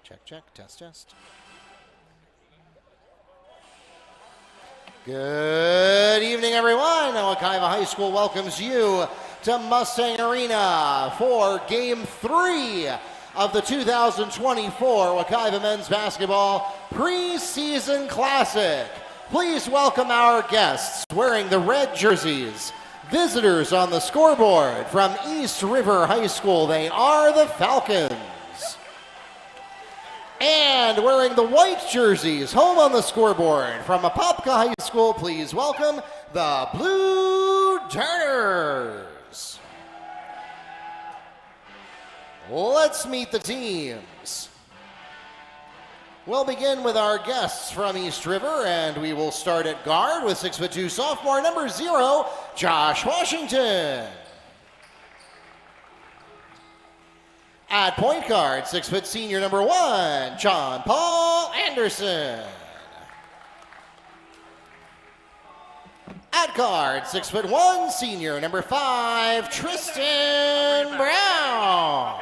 Check, check, test, test. Good evening, everyone. Wekiva High School welcomes you to Mustang Arena for Game 3 of the 2024 Wekiva Men's Basketball Preseason Classic. Please welcome our guests wearing the red jerseys. Visitors on the scoreboard from East River High School, they are the Falcons. And wearing the white jerseys, home on the scoreboard from Apopka High School, please welcome the Blue Darters. Let's meet the teams. We'll begin with our guests from East River, and we will start at guard with 6'2" sophomore number 0, Josh Washington. At point guard, 6' senior number 1, John Paul Anderson. At guard, 6'1", senior number 5, Tristan Brown.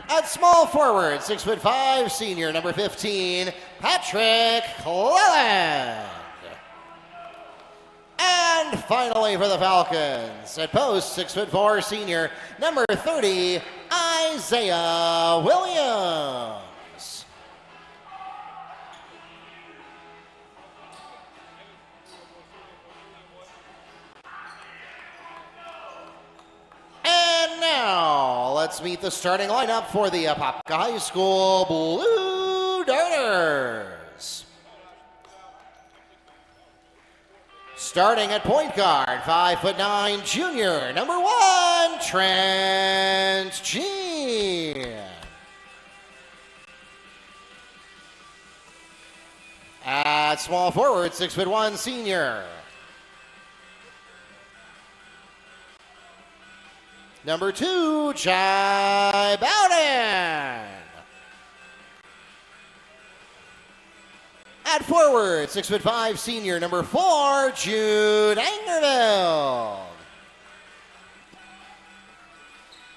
At small forward, 6'5", senior number 15, Patrick Cleland. And finally for the Falcons, at post, 6'4", senior number 30, Isaiah Williams. And now, let's meet the starting lineup for the Apopka High School Blue Darters. Starting at point guard, 5'9", junior, number 1, Trent Jean. At small forward, 6'1", senior, number 2, Jai Bowden. At forward, 6'5", senior, number 4, Jude Angerville.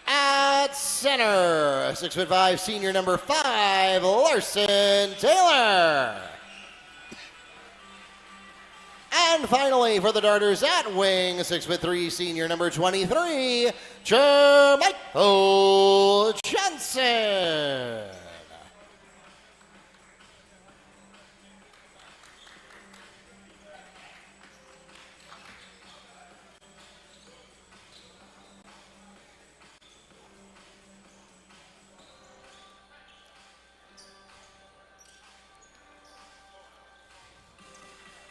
At center, 6'5", senior, number 5, Larson Taylor. And finally for the Darters at wing, 6'3", senior, number 23, Jermichael Johnson.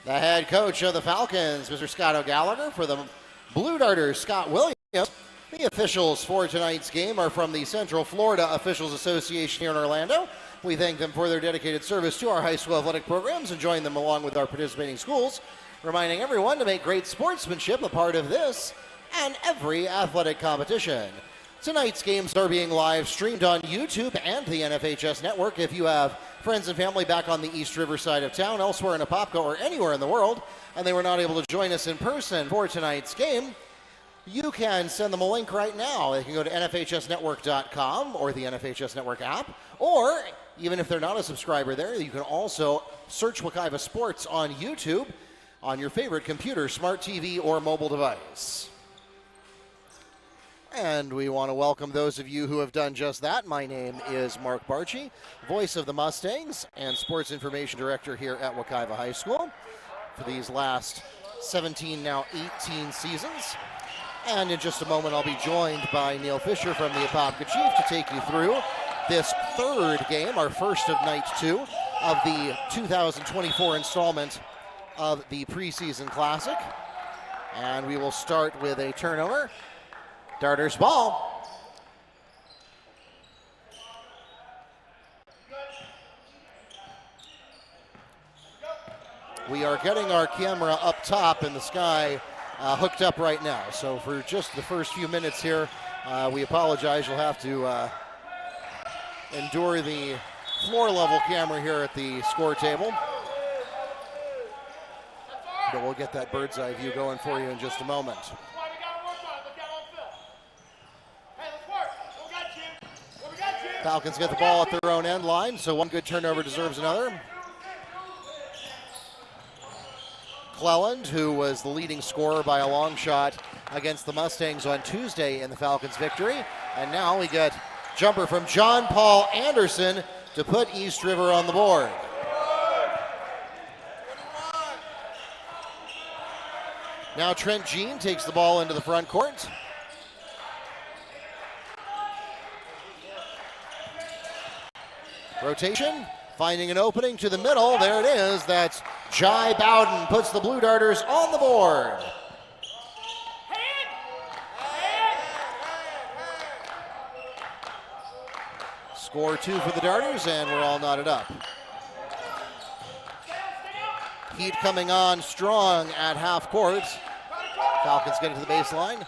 The head coach of the Falcons, Mr. Scott O'Gallagher. For the Blue Darters, Scott Williams. The officials for tonight's game are from the Central Florida Officials Association here in Orlando. We thank them for their dedicated service to our high school athletic programs and join them along with our participating schools, reminding everyone to make great sportsmanship a part of this and every athletic competition. Tonight's games are being live streamed on YouTube and the NFHS network. If you have friends and family back on the East River side of town, elsewhere in Apopka or anywhere in the world, and they were not able to join us in person for tonight's game, you can send them a link right now. They can go to nfhsnetwork.com or the NFHS Network app, or even if they're not a subscriber there, you can also search Wekiva Sports on YouTube on your favorite computer, smart TV, or mobile device. And we want to welcome those of you who have done just that. My name is Mark Barchi, voice of the Mustangs and sports information director here at Wekiva High School for these last 17, now 18 seasons. And in just a moment, I'll be joined by Neil Fisher from the Apopka Chief to take you through this third game, our first of night 2 of the 2024 installment of the Preseason Classic. And we will start with a turnover. Darters ball. We are getting our camera up top in the sky hooked up right now. So for just the first few minutes here, we apologize. You'll have to endure the floor level camera here at the score table. But we'll get that bird's eye view going for you in just a moment. Falcons get the ball at their own end line, so one good turnover deserves another. Cleland, who was the leading scorer by a long shot against the Mustangs on Tuesday in the Falcons' victory. And now we get jumper from John Paul Anderson to put East River on the board. Now Trent Jean takes the ball into the front court. Rotation, finding an opening to the middle. There it is. That's Jai Bowden puts the Blue Darters on the board. Score 2 for the Darters, and we're all knotted up. Heat coming on strong at half court. Falcons getting to the baseline.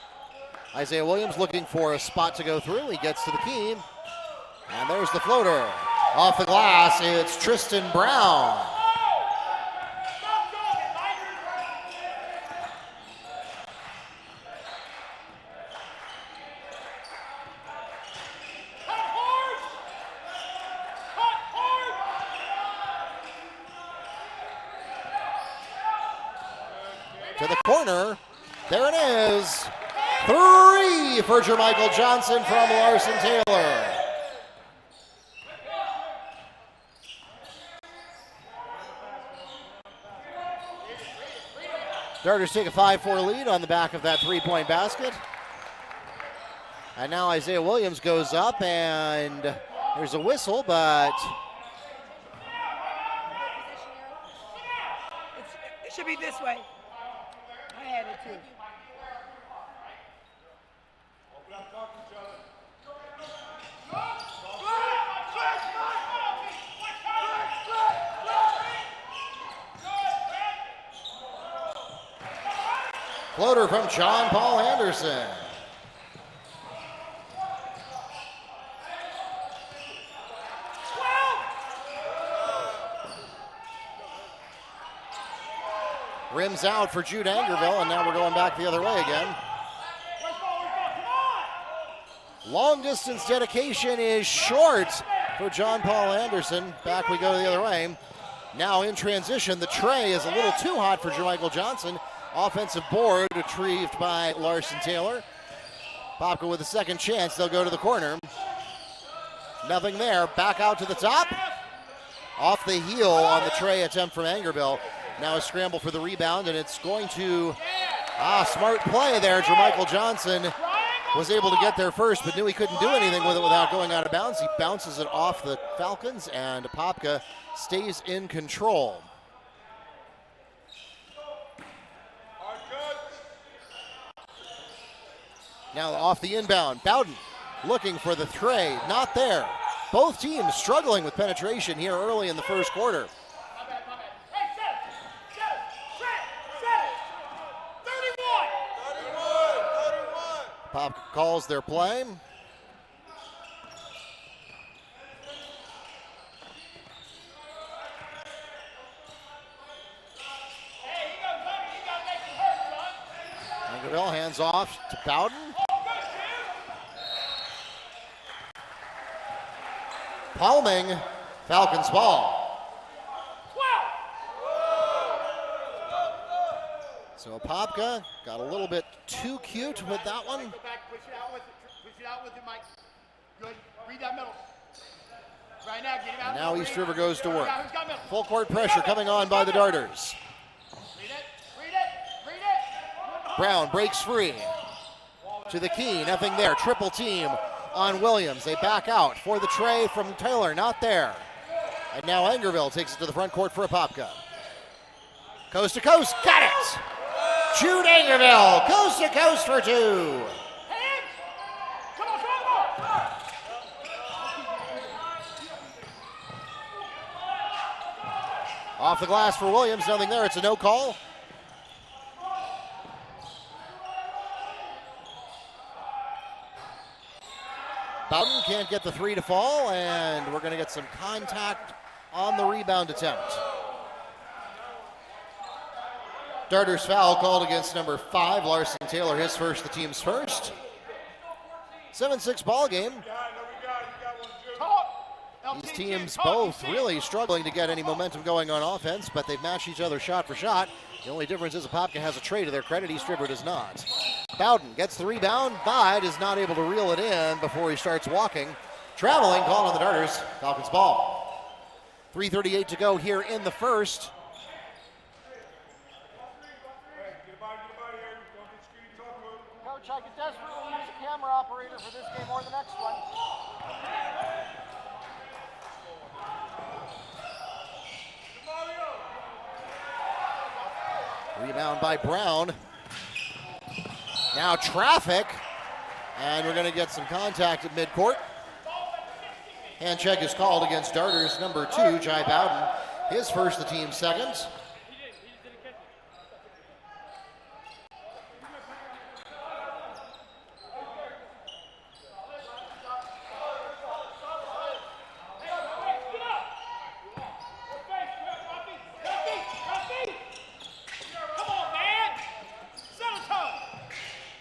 Isaiah Williams looking for a spot to go through. He gets to the key. And there's the floater. Off the glass, it's Tristan Brown. To the corner. There it is. 3 for Jermichael Johnson from Larson Taylor. Darters take a 5-4 lead on the back of that three-point basket. And now Isaiah Williams goes up, and there's a whistle, but it should be this way. I had it too. floater from John Paul Anderson. Rims out for Jude Angerville, and now we're going back the other way again. Long distance dedication is short for John Paul Anderson. Back we go the other way. Now in transition, the tray is a little too hot for Jermichael Johnson. Offensive board retrieved by Larson Taylor. Apopka with a second chance. They'll go to the corner. Nothing there. Back out to the top. Off the heel on the tray attempt from Angerville. Now a scramble for the rebound, and it's going to, smart play there. Jermichael Johnson was able to get there first, but knew he couldn't do anything with it without going out of bounds. He bounces it off the Falcons, and Apopka stays in control. Now off the inbound, Bowden looking for the tray, not there. Both teams struggling with penetration here early in the first quarter. Apopka calls their play. Angerville hands off to Bowden. Palming, Falcons ball. So Apopka got a little bit too cute with that one. Push it out with it, Mike. Good. Read that middle. Right now, get him out. And now East River goes to work. Full court pressure coming on by the Darters. Read it. Brown breaks free. To the key, nothing there. Triple team on Williams. They back out for the tray from Taylor, not there. And now Angerville takes it to the front court for Apopka. Coast to coast, got it! Jude Angerville, coast to coast for two. Off the glass for Williams, nothing there, it's a no call. Bowden can't get the three to fall, and we're gonna get some contact on the rebound attempt. Darters foul called against number 5, Larson Taylor, his first, the team's first. 7-6 ball game. These teams both really struggling to get any momentum going on offense, but they've matched each other shot for shot. The only difference is Apopka has a tray to their credit. East River does not. Bowden gets the rebound, but is not able to reel it in before he starts walking. Traveling, call on the Darters. Falcons ball. 3:38 to go here in the first. Coach, I could desperately use a camera operator for this game or the next one. Rebound by Brown. Now traffic, and we're going to get some contact at midcourt. Hand check is called against Darters number 2, Jai Bowden. His first, the team's second.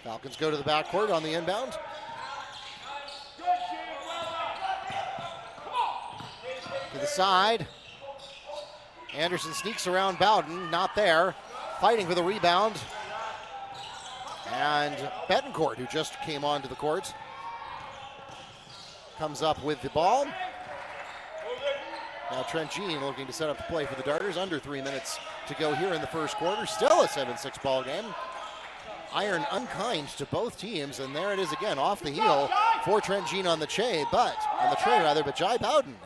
Falcons go to the backcourt on the inbound. To the side. Anderson sneaks around Bowden, not there. Fighting for the rebound. And Betancourt, who just came onto the court, comes up with the ball. Now Trent Jean looking to set up the play for the Darters. Under 3 minutes to go here in the first quarter. Still a 7-6 ball game. Iron unkind to both teams, and there it is again, off the heel for Trent Jean on the tray, but Jai Bowden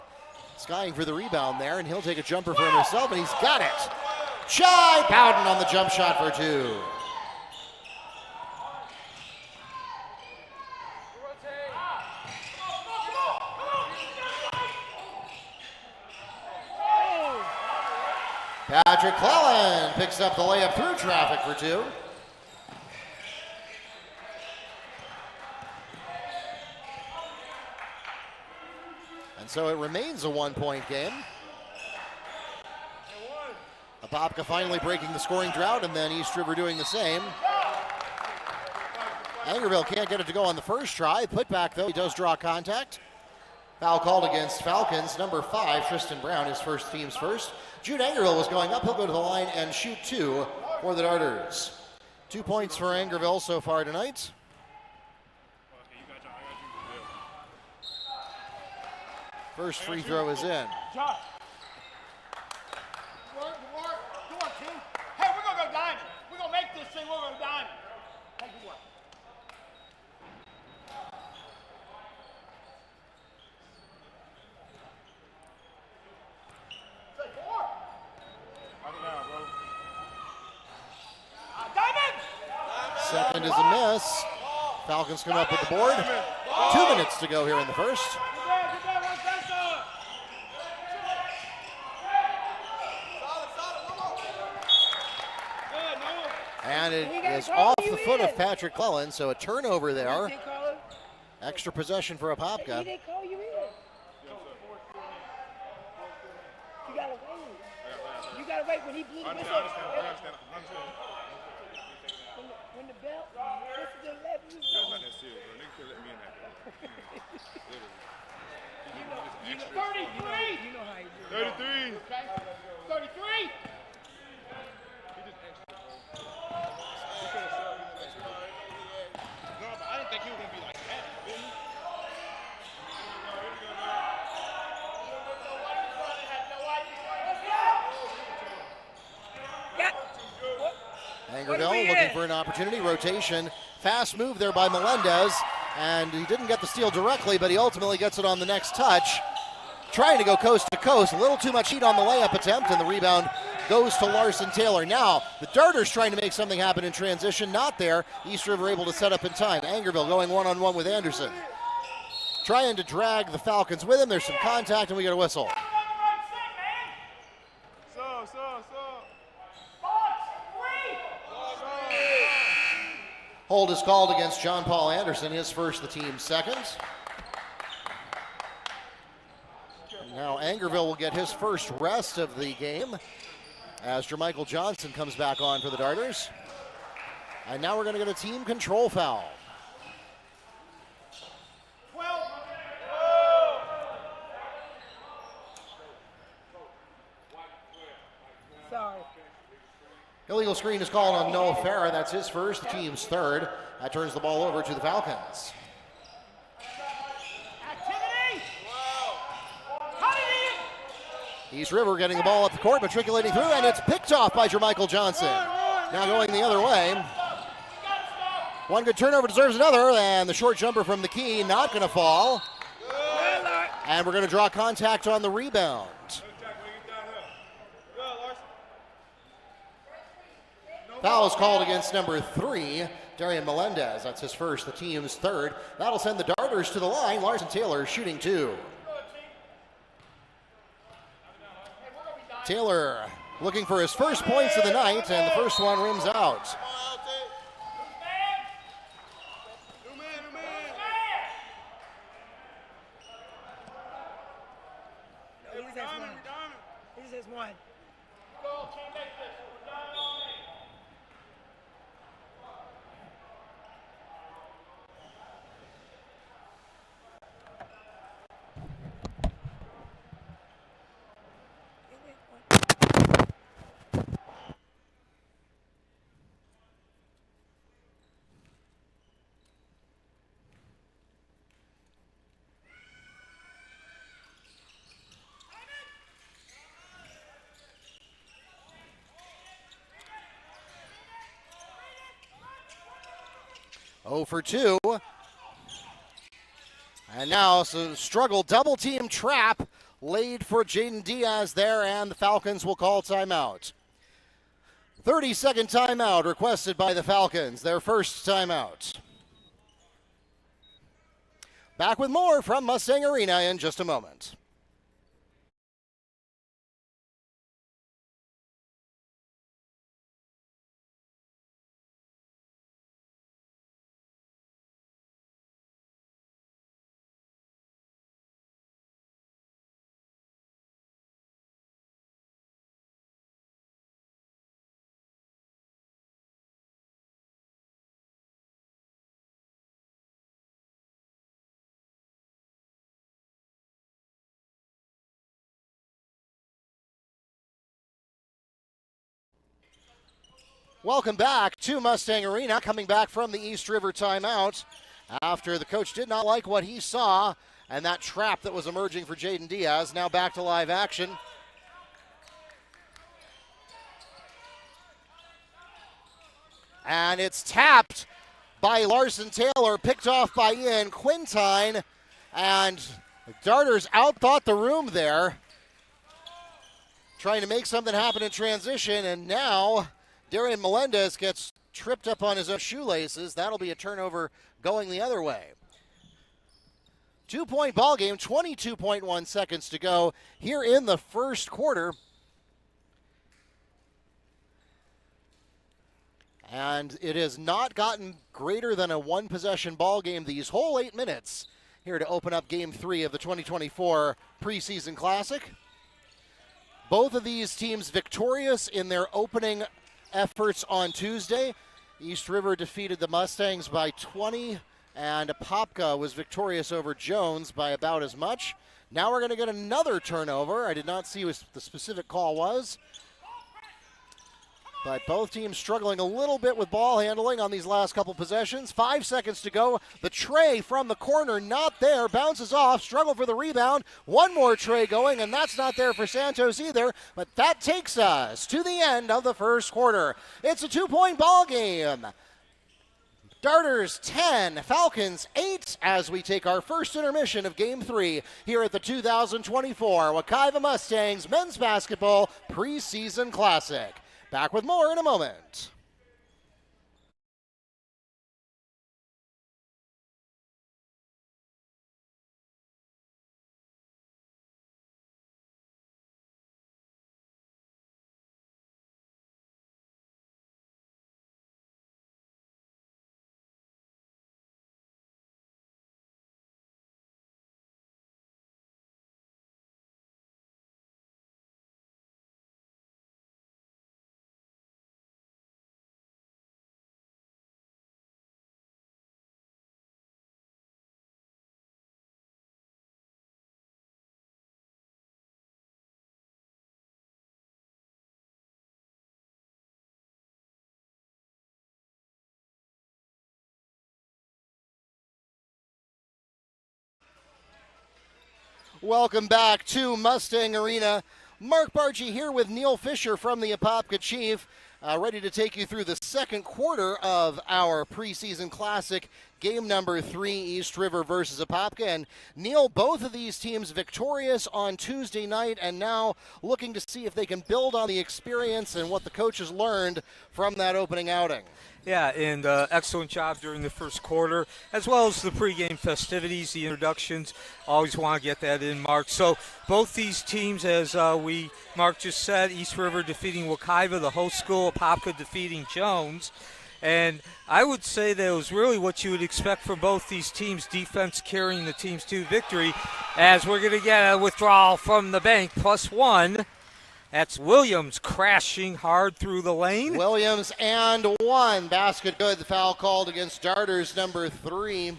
skying for the rebound there, and he'll take a jumper for himself, and he's got it. Jai Bowden on the jump shot for 2. Patrick Clellan picks up the layup through traffic for 2. And so it remains a 1-point game. Apopka finally breaking the scoring drought, and then East River doing the same. Angerville can't get it to go on the first try. Put back, though, he does draw contact. Foul called against Falcons. Number 5, Tristan Brown, his first, team's first. Jude Angerville was going up. He'll go to the line and shoot 2 for the Darters. 2 points for Angerville so far tonight. First free throw is in. Josh. Good work, team. Hey, we're going to go diamond. We're going to make this thing. We're going to go diamond. Hey, good work. Say 4. Diamond! Second is a miss. Falcons come up with the board. 2 minutes to go here in the first. And it is off the foot of Patrick Clellan, so a turnover there. Extra possession for Apopka. He didn't call you in. You gotta wait. You gotta wait when he blew the whistle. When the bell, this is the 11. You know 33. You know how he do. 33. Okay. 33. No, but I didn't think he was going to be like that. Angerville looking for an opportunity. Rotation. Fast move there by Melendez. And he didn't get the steal directly, but he ultimately gets it on the next touch. Trying to go coast to coast. A little too much heat on the layup attempt, and the rebound goes to Larson Taylor. Now, the Darters trying to make something happen in transition. Not there. East River able to set up in time. Angerville going one-on-one with Anderson. Trying to drag the Falcons with him. There's some contact, and we get a whistle. Hold is called against John Paul Anderson, his first, the team's second. Now Angerville will get his first rest of the game as Jermichael Johnson comes back on for the Darters. And now we're going to get a team control foul. 12. Illegal screen is called on Noah Farah. That's his first, the team's third. That turns the ball over to the Falcons. Activity! East River getting the ball up the court, matriculating through, and it's picked off by Jermichael Johnson. Now going the other way. One good turnover deserves another, and the short jumper from the key not going to fall. And we're going to draw contact on the rebound. Foul is called against number 3, Darian Melendez. That's his first, the team's third. That'll send the Darters to the line. Larson Taylor shooting 2. Taylor looking for his first points of the night, and the first one rims out. He says one. Oh for 2. And now struggle, double team trap laid for Jaden Diaz there, and the Falcons will call timeout. 30-second timeout requested by the Falcons, their first timeout. Back with more from Mustang Arena in just a moment. Welcome back to Mustang Arena, coming back from the East River timeout after the coach did not like what he saw and that trap that was emerging for Jaden Diaz. Now back to live action. And it's tapped by Larson Taylor, picked off by Ian Quintine, and the Darters outthought the room there, trying to make something happen in transition, and now Darian Melendez gets tripped up on his own shoelaces. That'll be a turnover going the other way. 2-point ball game, 22.1 seconds to go here in the first quarter. And it has not gotten greater than a one-possession ball game these whole 8 minutes here to open up Game 3 of the 2024 Preseason Classic. Both of these teams victorious in their opening efforts on Tuesday. East River defeated the Mustangs by 20, and Apopka was victorious over Jones by about as much. Now we're going to get another turnover. I did not see what the specific call was, but both teams struggling a little bit with ball handling on these last couple possessions. 5 seconds to go. The tray from the corner, not there. Bounces off. Struggle for the rebound. One more tray going, and that's not there for Santos either. But that takes us to the end of the first quarter. It's a 2-point ball game. Darters 10, Falcons 8, as we take our first intermission of Game 3 here at the 2024 Wekiva Mustangs Men's Basketball Preseason Classic. Back with more in a moment. Welcome back to Mustang Arena. Mark Bargy here with Neil Fisher from the Apopka Chief, ready to take you through the second quarter of our preseason classic, game number 3, East River versus Apopka. And Neil, both of these teams victorious on Tuesday night and now looking to see if they can build on the experience and what the coaches learned from that opening outing. Yeah, and excellent job during the first quarter, as well as the pregame festivities, the introductions. Always want to get that in, Mark. So both these teams, as Mark just said, East River defeating Wekiva, the host school, Apopka defeating Jones. And I would say that it was really what you would expect from both these teams, defense carrying the teams to victory, as we're going to get a withdrawal from the bank, +1. That's Williams crashing hard through the lane. Williams and 1. Basket good. The foul called against Darters, number 3.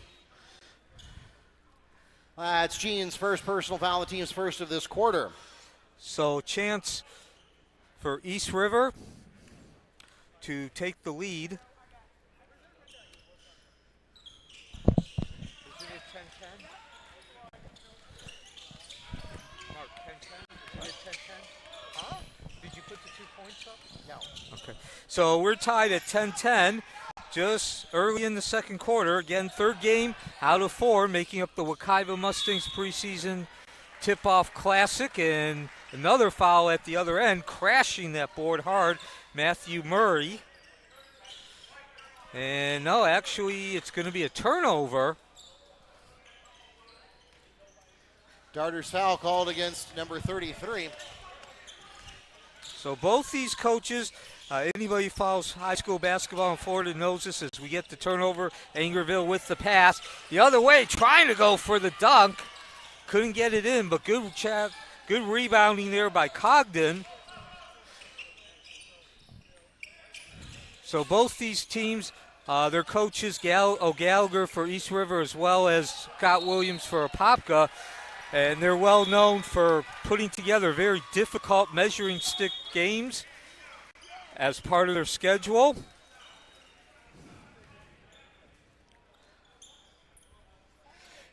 It's Gene's first personal foul, the team's first of this quarter. So chance for East River to take the lead. Is it a 10-10? Mark, 10-10? Is it a 10-10? Huh? Did you put the 2 points up? No. Okay. So we're tied at 10-10 just early in the second quarter. Again, third game out of 4, making up the Wekiva Mustangs preseason tip-off classic. And another foul at the other end, crashing that board hard, Matthew Murray. And no, actually, it's going to be a turnover. Darters foul called against number 33. So both these coaches, anybody who follows high school basketball in Florida knows this as we get the turnover. Angerville with the pass. The other way, trying to go for the dunk. Couldn't get it in, but good rebounding there by Cogden. So both these teams, their coaches, O'Gallagher for East River as well as Scott Williams for Apopka, and they're well known for putting together very difficult measuring stick games as part of their schedule.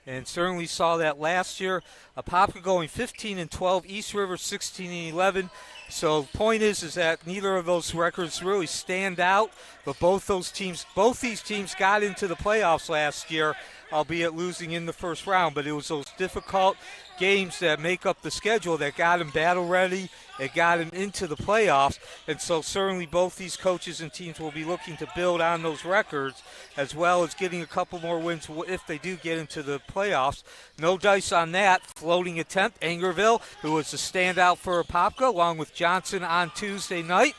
And certainly saw that last year. Apopka going 15-12, East River 16-11. So the point is that neither of those records really stand out, but both these teams got into the playoffs last year, albeit losing in the first round. But it was those difficult games that make up the schedule that got them battle ready. It got them into the playoffs. And so certainly both these coaches and teams will be looking to build on those records, as well as getting a couple more wins if they do get into the playoffs. No dice on that. Floating attempt. Angerville, who was the standout for Apopka, along with Johnson on Tuesday night.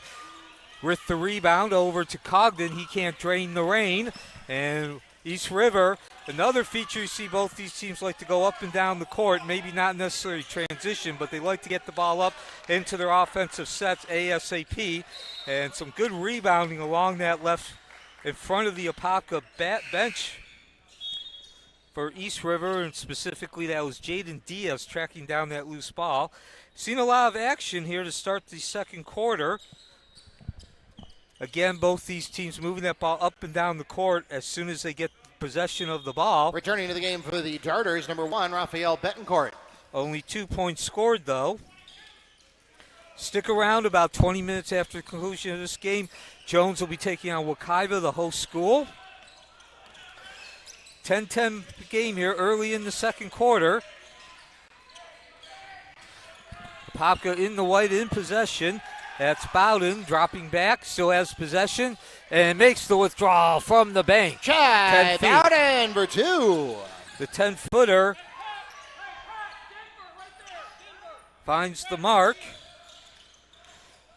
With the rebound over to Cogden. He can't drain the rain. And East River, another feature you see both these teams like to go up and down the court, maybe not necessarily transition, but they like to get the ball up into their offensive sets ASAP. And some good rebounding along that left in front of the Apopka bench for East River, and specifically that was Jaden Diaz tracking down that loose ball. Seen a lot of action here to start the second quarter. Again, both these teams moving that ball up and down the court as soon as they get possession of the ball. Returning to the game for the Darters, number 1, Raphael Betancourt. Only 2 points scored, though. Stick around about 20 minutes after the conclusion of this game. Jones will be taking on Wekiva, the host school. 10-10 game here early in the second quarter. Apopka in the white in possession. That's Bowden dropping back, still has possession, and makes the withdrawal from the bank. Chad Bowden for 2. The 10-footer finds the mark.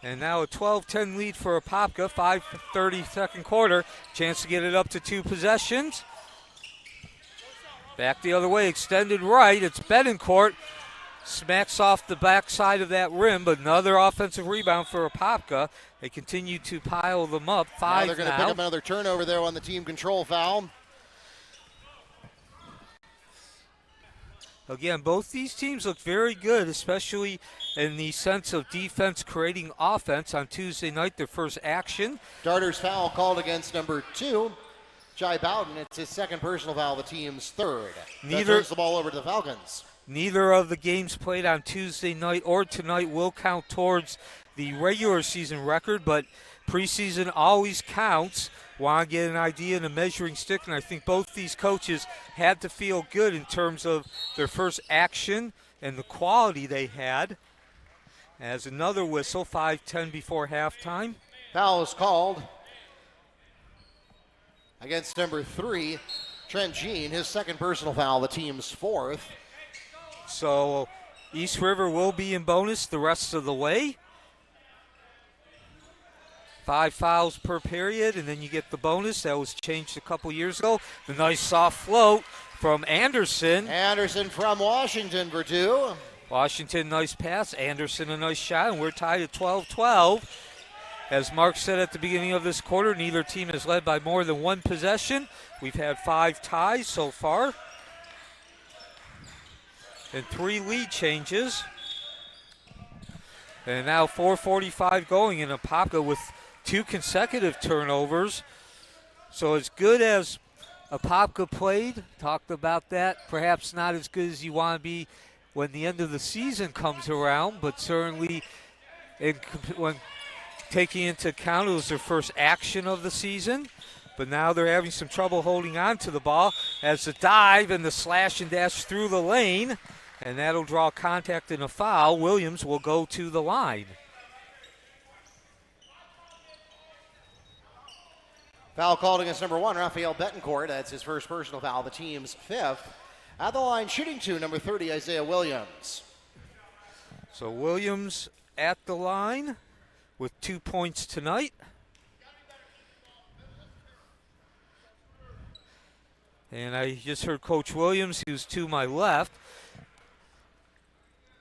And now a 12-10 lead for Apopka, 5:30 second quarter. Chance to get it up to 2 possessions. Back the other way, extended right. It's Betancourt. Smacks off the backside of that rim, but another offensive rebound for Apopka. They continue to pile them up. 5 now. They're going to pick up another turnover there on the team control foul. Again, both these teams look very good, especially in the sense of defense creating offense on Tuesday night, their first action. Darters foul called against number 2, Jai Bowden. It's his second personal foul, the team's third. That turns the ball over to the Falcons. neither of the games played on Tuesday night or tonight will count towards the regular season record, but preseason always counts. Want to get an idea and a measuring stick, and I think both these coaches had to feel good in terms of their first action and the quality they had. As another whistle, 5:10 before halftime. Foul is called against number 3, Trent Jean, his second personal foul, the team's 4th. So East River will be in bonus the rest of the way. 5 fouls per period, and then you get the bonus. That was changed a couple years ago. The nice soft float from Anderson. Anderson from Washington for 2. Washington, nice pass. Anderson, a nice shot, and we're tied at 12-12. As Mark said at the beginning of this quarter, neither team has led by more than one possession. We've had 5 ties so far and 3 lead changes. And now 4:45 going, in Apopka with 2 consecutive turnovers. So as good as Apopka played, talked about that, perhaps not as good as you want to be when the end of the season comes around, but certainly when taking into account it was their first action of the season. But now they're having some trouble holding on to the ball as the dive and the slash and dash through the lane, and that'll draw contact and a foul. Williams will go to the line. Foul called against number 1, Rafael Betancourt. That's his first personal foul, the team's 5th. At the line, shooting 2, number 30, Isaiah Williams. So Williams at the line with 2 points tonight. And I just heard Coach Williams, who's to my left,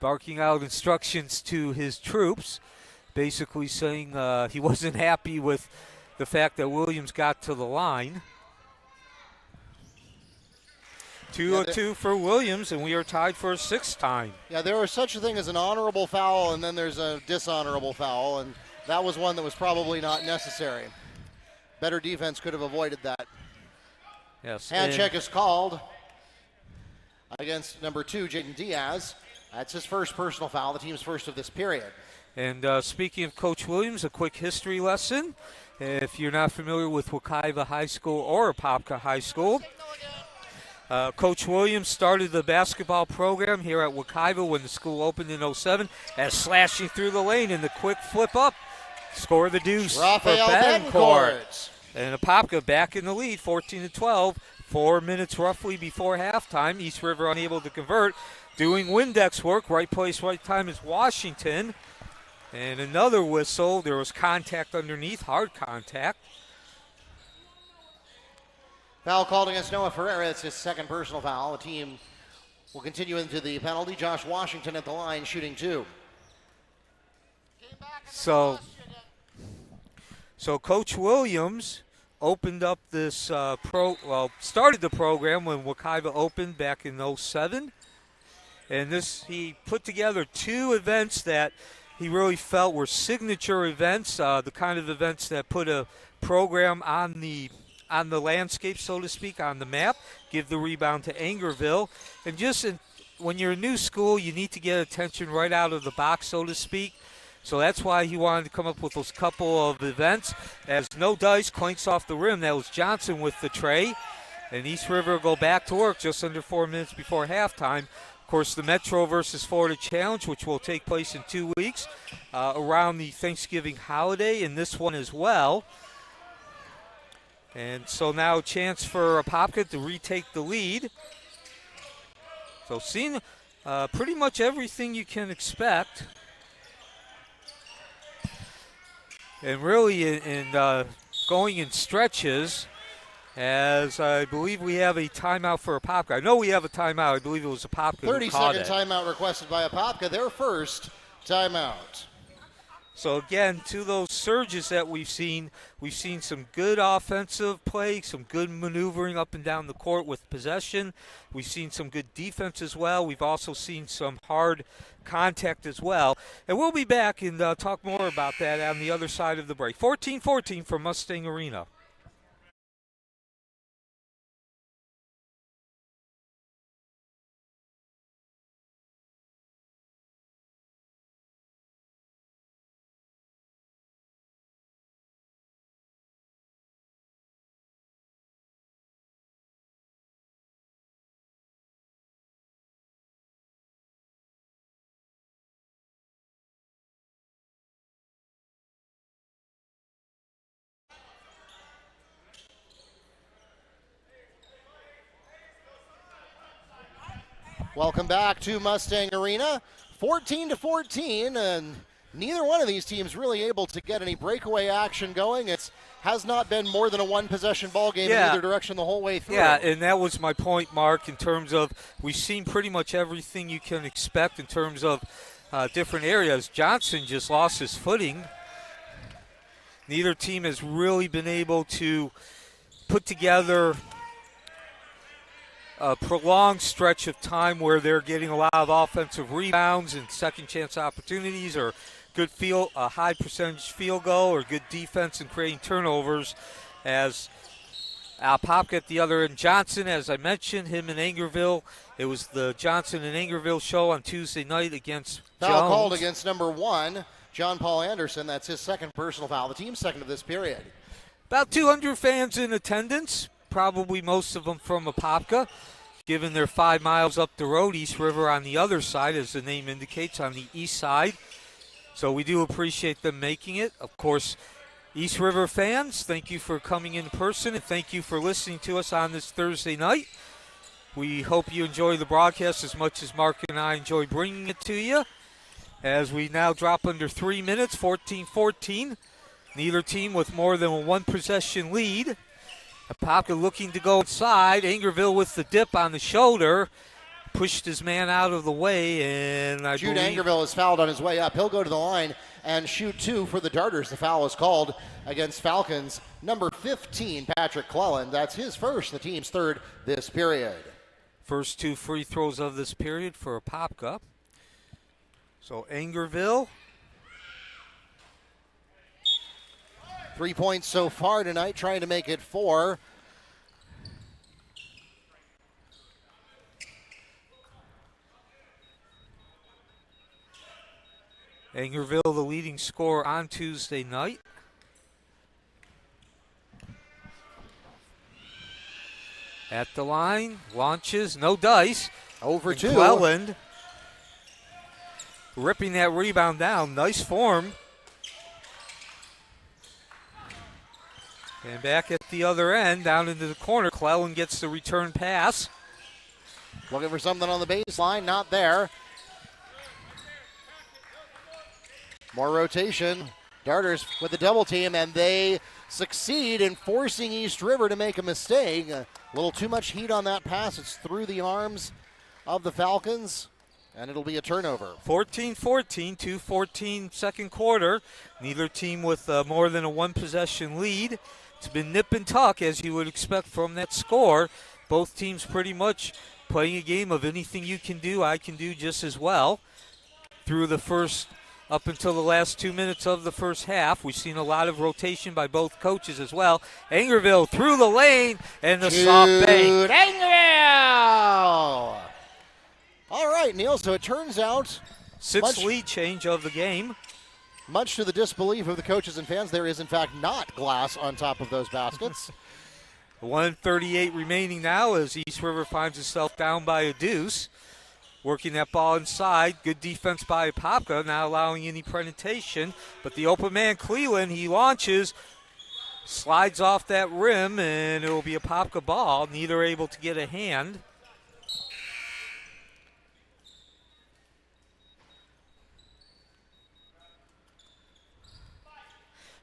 barking out instructions to his troops, basically saying he wasn't happy with the fact that Williams got to the line. 2-2 for Williams, and we are tied for a 6th time. Yeah, there is such a thing as an honorable foul, and then there's a dishonorable foul, and that was one that was probably not necessary. Better defense could have avoided that. Yes. Hand check is called against number 2, Jaden Diaz. That's his first personal foul, the team's first of this period. And speaking of Coach Williams, a quick history lesson. If you're not familiar with Wekiva High School or Apopka High School, Coach Williams started the basketball program here at Wekiva when the school opened in 07, as slashing through the lane in the quick flip up, score the deuce Rafael for Betancourt. Betancourt. And Apopka back in the lead, 14-12, 4 minutes roughly before halftime. East River unable to convert, doing Windex work, right place, right time is Washington. And another whistle, there was contact underneath, hard contact. Foul called against Noah Ferreira. That's his second personal foul. The team will continue into the penalty. Josh Washington at the line, shooting 2. So Coach Williams opened up this started the program when Wekiva opened back in 07. And he put together 2 events that he really felt were signature events, the kind of events that put a program on the landscape, so to speak, on the map, give the rebound to Angerville. And when you're a new school, you need to get attention right out of the box, so to speak. So that's why he wanted to come up with those couple of events. As no dice, clanks off the rim. That was Johnson with the tray. And East River go back to work just under 4 minutes before halftime. Of course, the Metro versus Florida Challenge, which will take place in 2 weeks around the Thanksgiving holiday, and this one as well. And so now a chance for Apopka to retake the lead. So seeing pretty much everything you can expect. And really in going in stretches, as I believe we have a timeout for Apopka. I know we have a timeout. I believe it was Apopka who caught it. 30-second timeout requested by Apopka, their first timeout. So again, to those surges that we've seen some good offensive play, some good maneuvering up and down the court with possession. We've seen some good defense as well. We've also seen some hard contact as well. And we'll be back and talk more about that on the other side of the break. 14-14 from Mustang Arena. Welcome back to Mustang Arena. 14-14, and neither one of these teams really able to get any breakaway action going. It has not been more than a one-possession ball game in either direction the whole way through. Yeah, and that was my point, Mark, in terms of we've seen pretty much everything you can expect in terms of different areas. Johnson just lost his footing. Neither team has really been able to put together a prolonged stretch of time where they're getting a lot of offensive rebounds and second chance opportunities, or good a high percentage field goal, or good defense and creating turnovers. As Apopka at the other end, Johnson, as I mentioned, him in Angerville. It was the Johnson and Angerville show on Tuesday night against Foul Jones. called against number 1, John Paul Anderson. That's his second personal foul, the team's second of this period. About 200 fans in attendance, probably most of them from Apopka, given they're 5 miles up the road. East River on the other side, as the name indicates, on the east side. So we do appreciate them making it. Of course, East River fans, thank you for coming in person, and thank you for listening to us on this Thursday night. We hope you enjoy the broadcast as much as Mark and I enjoy bringing it to you. As we now drop under 3 minutes, 14-14. Neither team with more than a one-possession lead. Apopka looking to go inside. Angerville with the dip on the shoulder. Pushed his man out of the way, and Jude Angerville is fouled on his way up. He'll go to the line and shoot 2 for the Darters. The foul is called against Falcons. Number 15, Patrick Cleland. That's his first, the team's third this period. First 2 free throws of this period for Apopka. So Angerville. 3 points so far tonight, trying to make it 4. Angerville, the leading scorer on Tuesday night. At the line, launches, no dice. Over 2. Cleland ripping that rebound down. Nice form. And back at the other end, down into the corner, Cleland gets the return pass. Looking for something on the baseline, not there. More rotation. Darters with the double team, and they succeed in forcing East River to make a mistake. A little too much heat on that pass. It's through the arms of the Falcons, and it'll be a turnover. 14-14, 2:14 second quarter. Neither team with more than a one-possession lead. It's been nip and tuck, as you would expect from that score. Both teams pretty much playing a game of anything you can do, I can do just as well. Through the first, up until the last 2 minutes of the first half, we've seen a lot of rotation by both coaches as well. Angerville through the lane, and the soft bank. Angerville! All right, Neil, so it turns out, Sixth lead change of the game. much to the disbelief of the coaches and fans, there is in fact not glass on top of those baskets. 1:38 remaining now as East River finds itself down by a deuce. Working that ball inside. Good defense by Apopka, not allowing any penetration. But the open man, Cleland, he launches, slides off that rim, and it will be a Apopka ball. Neither able to get a hand.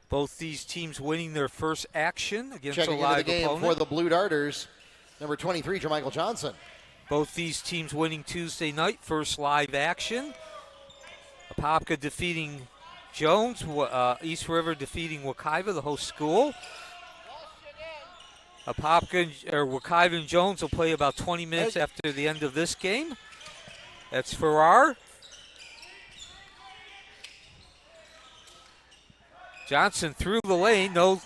Both these teams winning their first action against Checking a into the live game opponent. for the Blue Darters, number 23, Jermichael Johnson. Both these teams winning Tuesday night, first live action. Apopka defeating Jones, East River defeating Wekiva, the host school. Wekiva and Jones will play about 20 minutes after the end of this game. That's Farrar. Johnson through the lane, no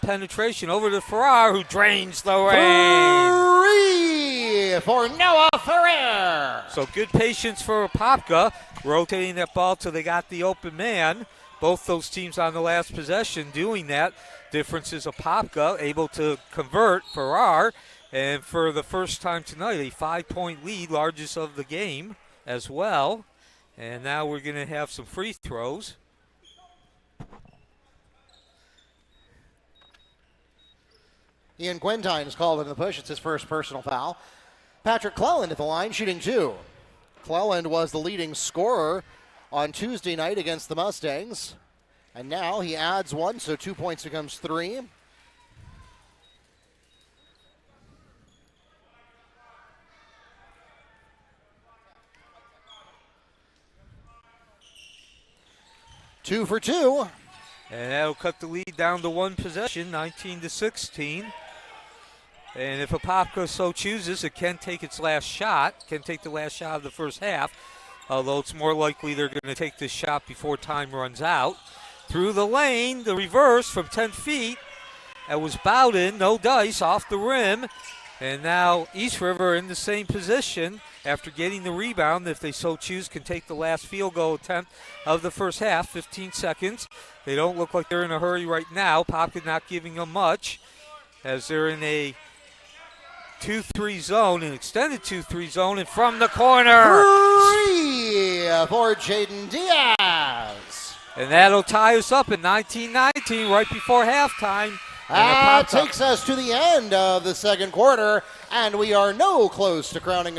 penetration, over to Farrar, who drains the rain. 3 for Noah Ferrer. So good patience for Apopka, rotating that ball till they got the open man. Both those teams on the last possession doing that. Difference is Apopka able to convert Farrar, and for the first time tonight, a 5-point lead, largest of the game as well. And now we're going to have some free throws. Ian Quintine is called in the push. It's his first personal foul. Patrick Cleland at the line, shooting 2. McClelland was the leading scorer on Tuesday night against the Mustangs. And now he adds one, so 2 points becomes 3. Two for 2. And that'll cut the lead down to 1 possession, 19-16. And if Apopka so chooses, it can take its last shot, can take the last shot of the first half, although it's more likely they're going to take this shot before time runs out. Through the lane, the reverse from 10 feet. That was Bowden, no dice, off the rim. And now East River in the same position after getting the rebound. If they so choose, can take the last field goal attempt of the first half, 15 seconds. They don't look like they're in a hurry right now. Apopka not giving them much as they're in a 2-3 zone, an extended 2-3 zone, and from the corner. 3 for Jaden Diaz. And that'll tie us up at 19-19 right before halftime. That takes us to the end of the second quarter, and we are closer to crowning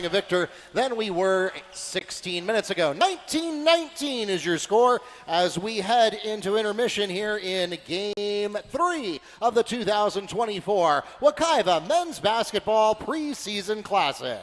a victor than we were 16 minutes ago. 19-19 is your score as we head into intermission here in Game 3 of the 2024 Wekiva Men's Basketball Preseason Classic.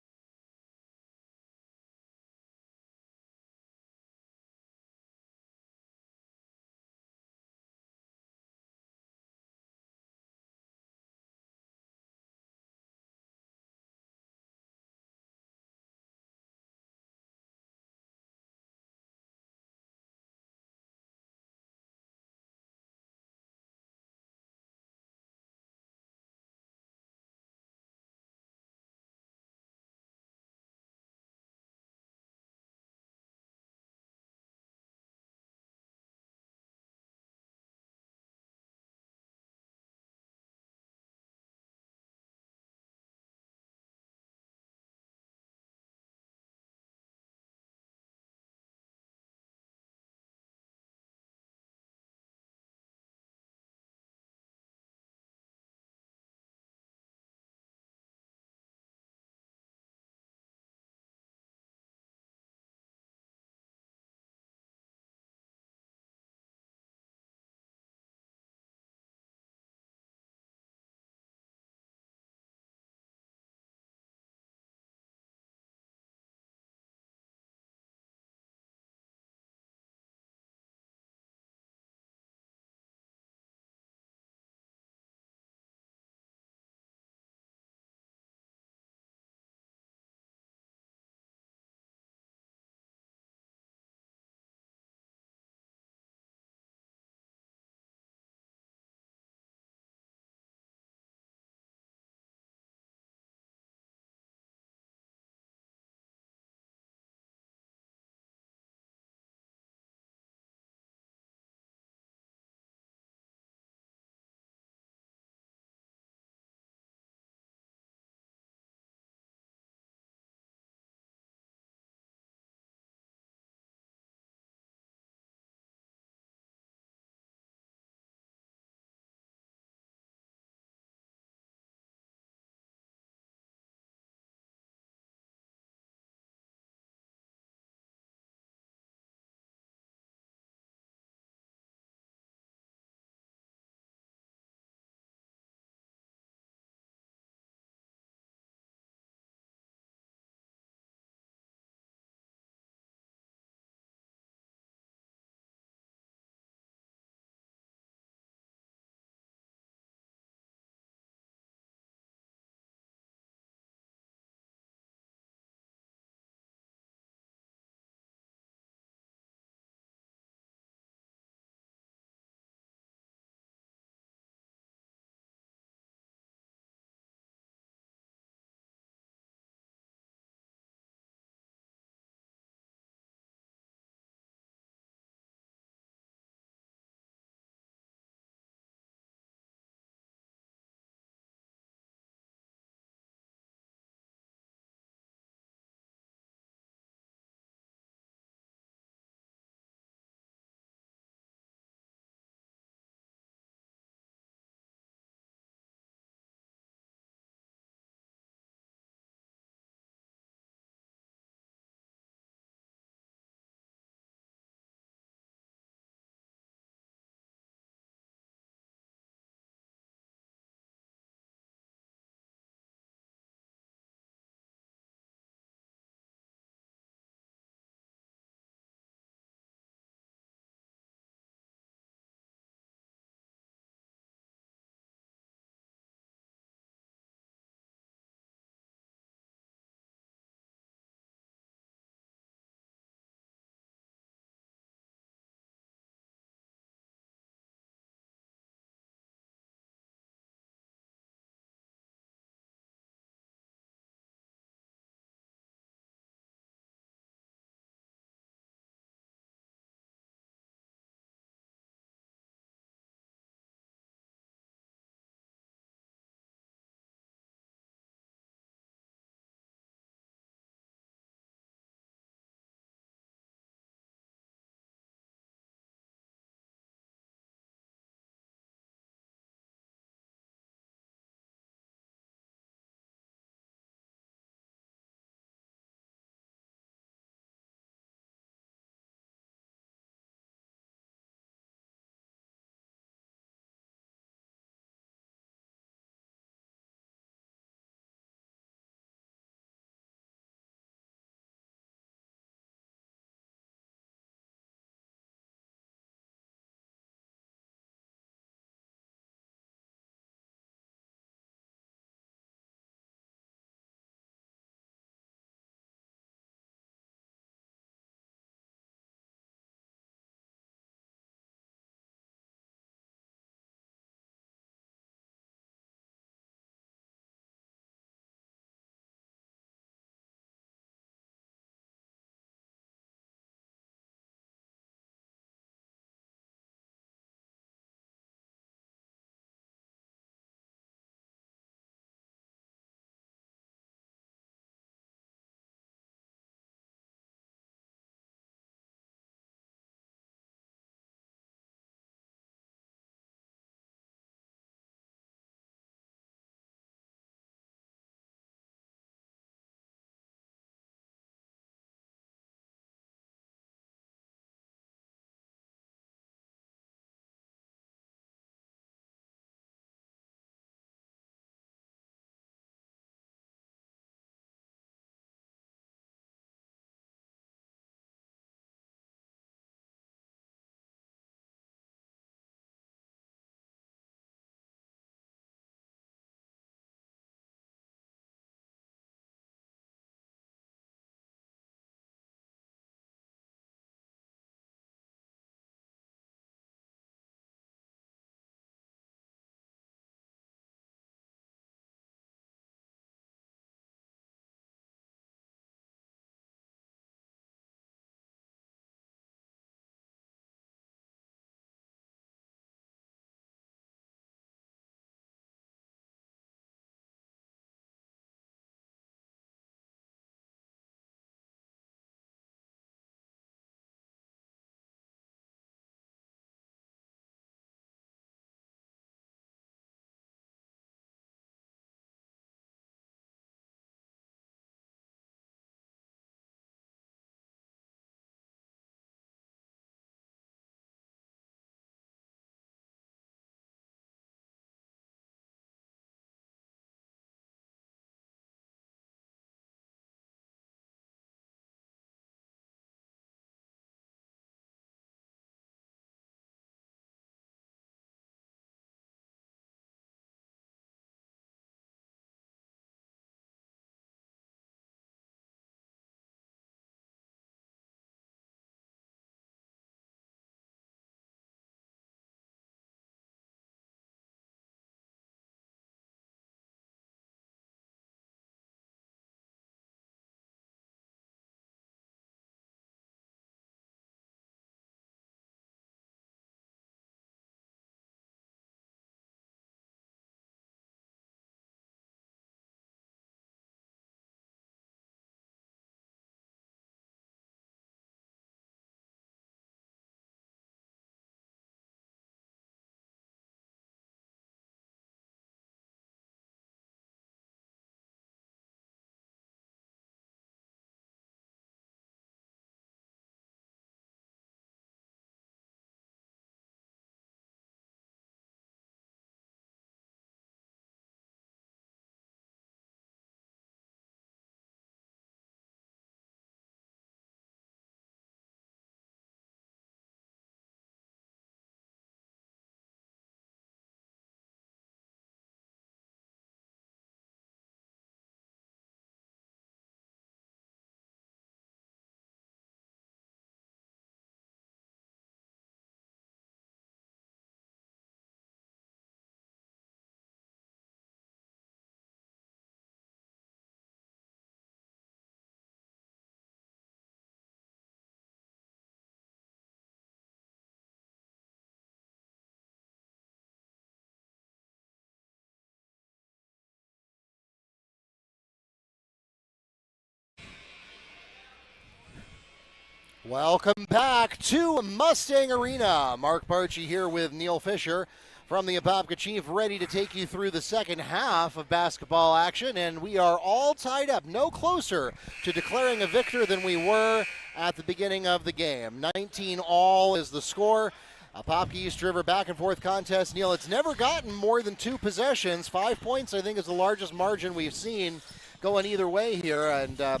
Welcome back to Mustang Arena. Mark Barchi here with Neil Fisher from the Apopka Chief, ready to take you through the second half of basketball action, and we are all tied up, no closer to declaring a victor than we were at the beginning of the game. 19 all is the score. Apopka East River back and forth contest. Neil, it's never gotten more than 2 possessions. 5 points, I think, is the largest margin we've seen going either way here, and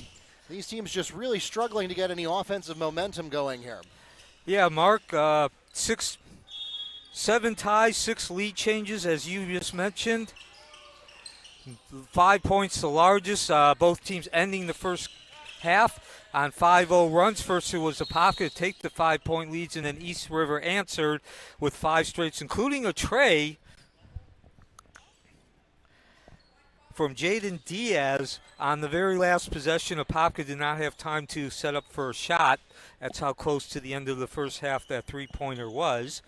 these teams just really struggling to get any offensive momentum going here. Yeah, Mark, 7 ties, 6 lead changes, as you just mentioned. 5 points the largest. Both teams ending the first half on 5-0 runs. First it was Apopka to take the 5-point leads, and then East River answered with 5 straights, including a tray from Jaden Diaz on the very last possession. Apopka did not have time to set up for a shot. That's how close to the end of the first half that 3-pointer was.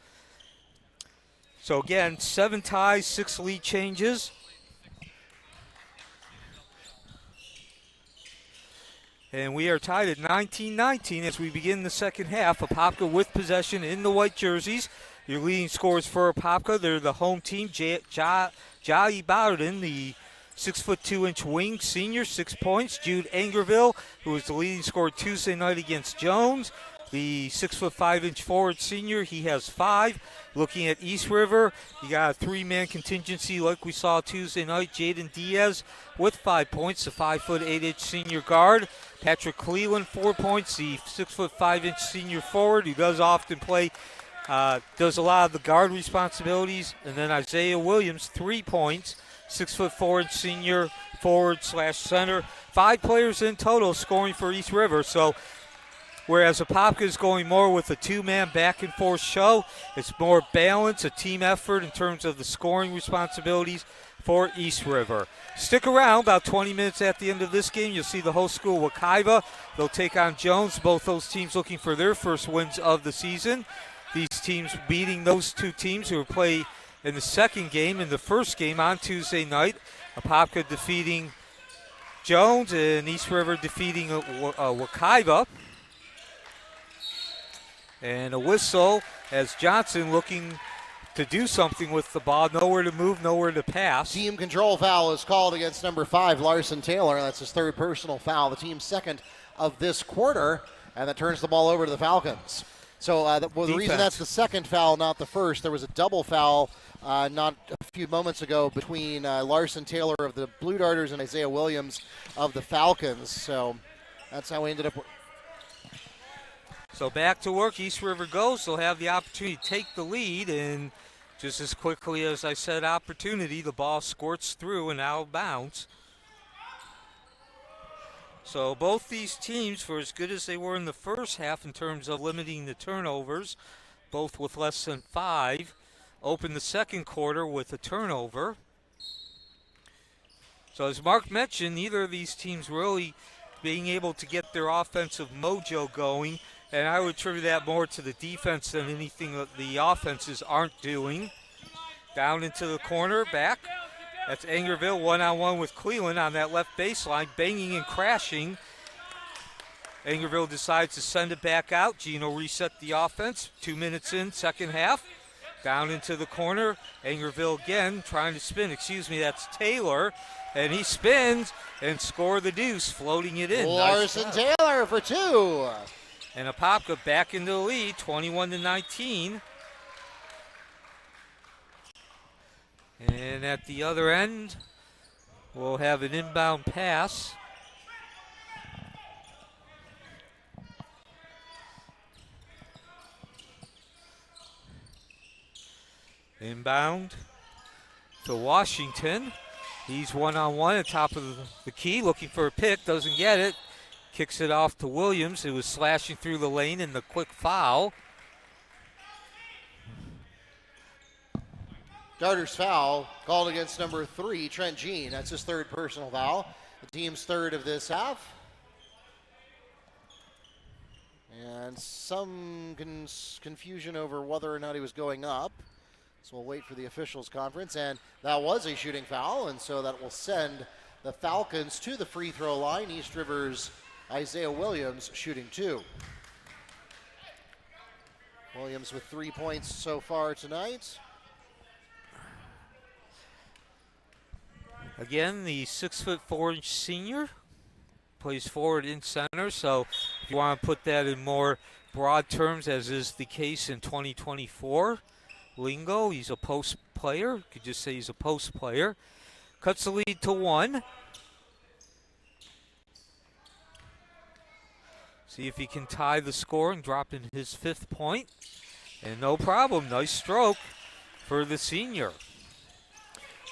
So again, 7 ties, 6 lead changes. And we are tied at 19-19 as we begin the second half. Apopka with possession in the white jerseys. Your leading scorers for Apopka, they're the home team. Jai Bowden, the 6'2" wing senior, 6 points. Jude Angerville, who was the leading scorer Tuesday night against Jones, the 6'5" forward senior, he has 5. Looking at East River, you got a 3-man contingency like we saw Tuesday night. Jaden Diaz with 5 points, the 5'8" senior guard. Patrick Cleveland, 4 points, the 6'5" senior forward, who does often play, does a lot of the guard responsibilities. And then Isaiah Williams, 3 points, 6'4" senior forward / center. 5 players in total scoring for East River. So whereas Apopka is going more with a 2-man back and forth show, it's more balance, a team effort in terms of the scoring responsibilities for East River. Stick around, about 20 minutes at the end of this game, you'll see the host school Wekiva. They'll take on Jones, both those teams looking for their first wins of the season. These teams beating those 2 teams who will play in the second game. In the first game on Tuesday night, Apopka defeating Jones and East River defeating Wekiva. And a whistle as Johnson looking to do something with the ball. Nowhere to move, nowhere to pass. Team control foul is called against number 5, Larson Taylor. That's his 3rd personal foul, the team's 2nd of this quarter, and that turns the ball over to the Falcons. So the reason that's the 2nd foul, not the 1st, there was a double foul not a few moments ago between Larson Taylor of the Blue Darters and Isaiah Williams of the Falcons. So that's how we ended up. So back to work, East River goes. They'll have the opportunity to take the lead, and just as quickly as I said opportunity, the ball squirts through and out of bounds. So both these teams, for as good as they were in the first half in terms of limiting the turnovers, both with less than 5, opened the second quarter with a turnover. So as Mark mentioned, neither of these teams really being able to get their offensive mojo going, and I would attribute that more to the defense than anything that the offenses aren't doing. Down into the corner, back. That's Angerville one-on-one with Cleveland on that left baseline, banging and crashing. Angerville decides to send it back out. Gino reset the offense. 2 minutes in, second half. Down into the corner. Angerville again trying to spin. That's Taylor. And he spins and score the deuce, floating it in. Larson Taylor for 2. And Apopka back into the lead, 21-19. And at the other end, we'll have an inbound pass. Inbound to Washington. He's one-on-one at top of the key, looking for a pick, doesn't get it. Kicks it off to Williams, who was slashing through the lane in the quick foul. Darters foul called against number 3, Trent Jean. That's his 3rd personal foul. The team's 3rd of this half. And some confusion over whether or not he was going up. So we'll wait for the officials' conference. And that was a shooting foul, and so that will send the Falcons to the free throw line. East River's Isaiah Williams shooting 2. Williams with 3 points so far tonight. Again, the 6'4" senior plays forward in center. So if you want to put that in more broad terms, as is the case in 2024 lingo, he's a post player. You could just say he's a post player. Cuts the lead to 1. See if he can tie the score and drop in his 5th point. And no problem. Nice stroke for the senior.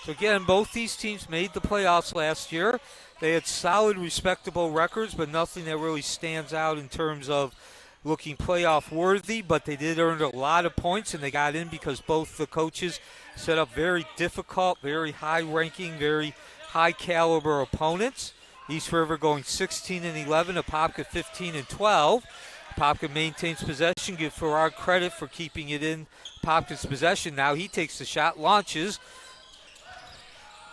So again, both these teams made the playoffs last year. They had solid, respectable records, but nothing that really stands out in terms of looking playoff worthy. But they did earn a lot of points, and they got in because both the coaches set up very difficult, very high-ranking, very high-caliber opponents. East River going 16-11, Apopka 15-12. Apopka maintains possession. Give Farrar credit for keeping it in Apopka's possession. Now he takes the shot, launches.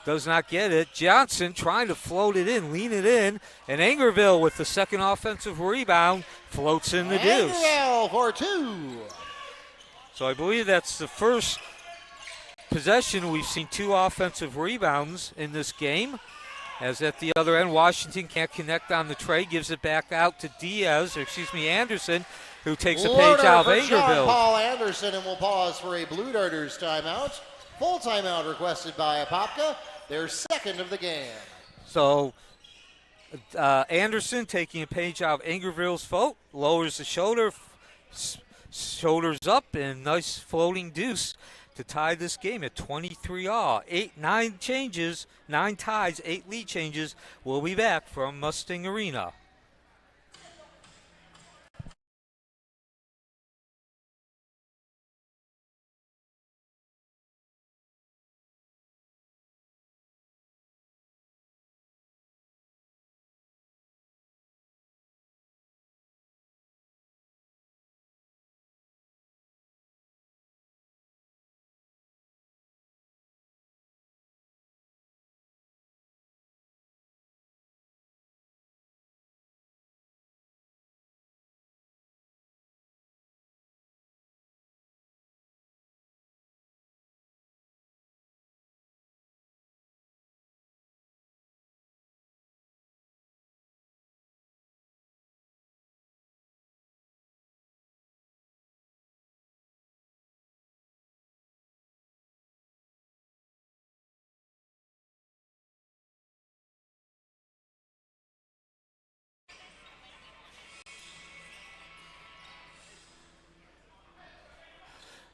Does not get it. Johnson trying to float it in, lean it in, and Angerville with the second offensive rebound floats in the deuce. Angerville for 2. So I believe that's the first possession we've seen 2 offensive rebounds in this game. As at the other end, Washington can't connect on the tray, gives it back out to Anderson, who takes a page out of Angerville. Paul Anderson, and we'll pause for a Blue Darters timeout. Full timeout requested by Apopka, their second of the game. So Anderson taking a page out of Angerville's fault, lowers the shoulder, shoulders up, and nice floating deuce to tie this game at 23-all. 9 changes, 9 ties, 8 lead changes. We'll be back from Mustang Arena.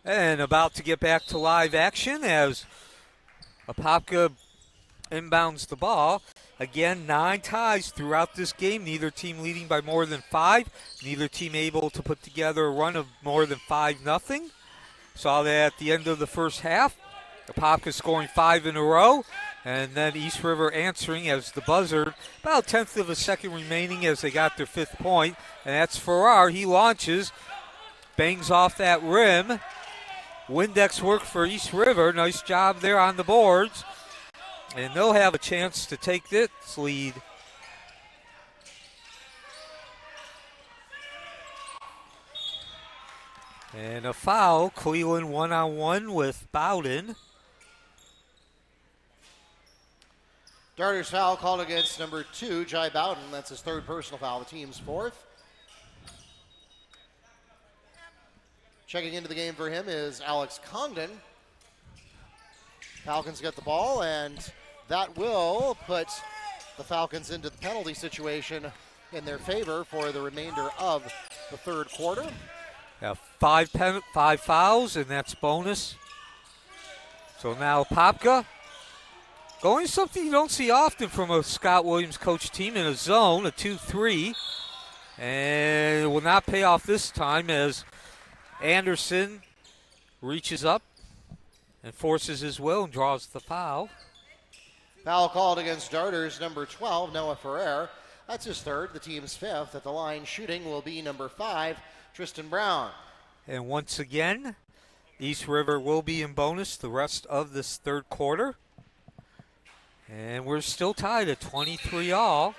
And about to get back to live action as Apopka inbounds the ball. Again, 9 ties throughout this game. Neither team leading by more than 5. Neither team able to put together a run of more than 5-0. Saw that at the end of the first half. Apopka scoring 5 in a row. And then East River answering as the buzzer. About a tenth of a second remaining as they got their 5th point. And that's Farrar. He launches. Bangs off that rim. Windex work for East River. Nice job there on the boards. And they'll have a chance to take this lead. And a foul. Cleveland 1-on-1 with Bowden. Darters foul called against number 2, Jai Bowden. That's his 3rd personal foul, the team's 4th. Checking into the game for him is Alex Congdon. Falcons get the ball, and that will put the Falcons into the penalty situation in their favor for the remainder of the 3rd quarter. Yeah, 5 fouls, and that's bonus. So now Apopka going something you don't see often from a Scott Williams coach team in a zone, a 2-3. And it will not pay off this time as Anderson reaches up and forces his will and draws the foul. Foul called against Darters, number 12, Noah Ferrer. That's his 3rd, the team's 5th. At the line shooting will be number 5, Tristan Brown. And once again, East River will be in bonus the rest of this 3rd quarter. And we're still tied at 23-all.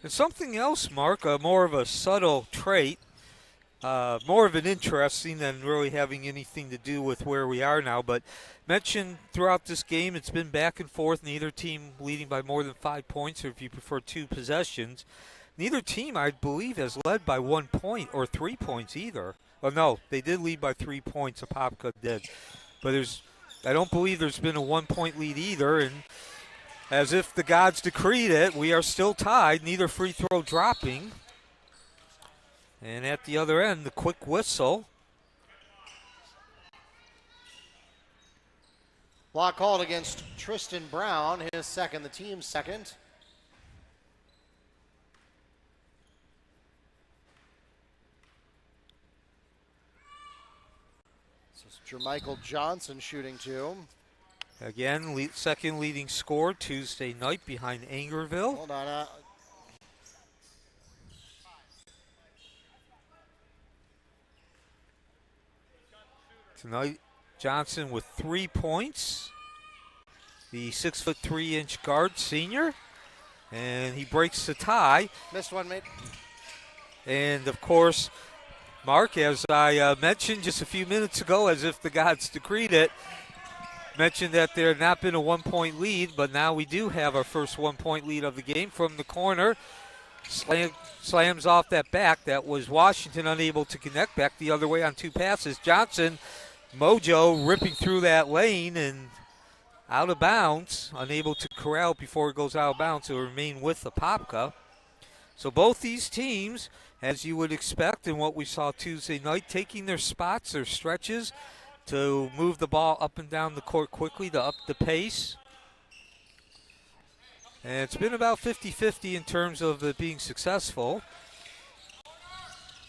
And something else, Mark, more of a subtle trait. more of an interesting than really having anything to do with where we are now. But mentioned throughout this game, it's been back and forth, neither team leading by more than 5 points, or if you prefer 2 possessions. Neither team, I believe, has led by 1 point or 3 points either. Well, no, they did lead by 3 points, Apopka did. But I don't believe there's been a 1-point lead either, and as if the gods decreed it, we are still tied, neither free throw dropping. And at the other end, the quick whistle. Block called against Tristan Brown, his second, the team's second. This is Jermichael Johnson shooting 2. Again, second leading scorer Tuesday night behind Angerville. Hold on. Tonight, Johnson with 3 points. The 6'3" guard senior. And he breaks the tie. Missed one, mate. And of course, Mark, as I mentioned just a few minutes ago, as if the gods decreed it, mentioned that there had not been a 1-point lead, but now we do have our first 1-point lead of the game from the corner. Slams off that back. That was Washington unable to connect back the other way on 2 passes. Johnson, Mojo ripping through that lane and out of bounds, unable to corral before it goes out of bounds. It will remain with Apopka. So both these teams, as you would expect and what we saw Tuesday night, taking their spots, their stretches, to move the ball up and down the court quickly to up the pace. And it's been about 50-50 in terms of it being successful.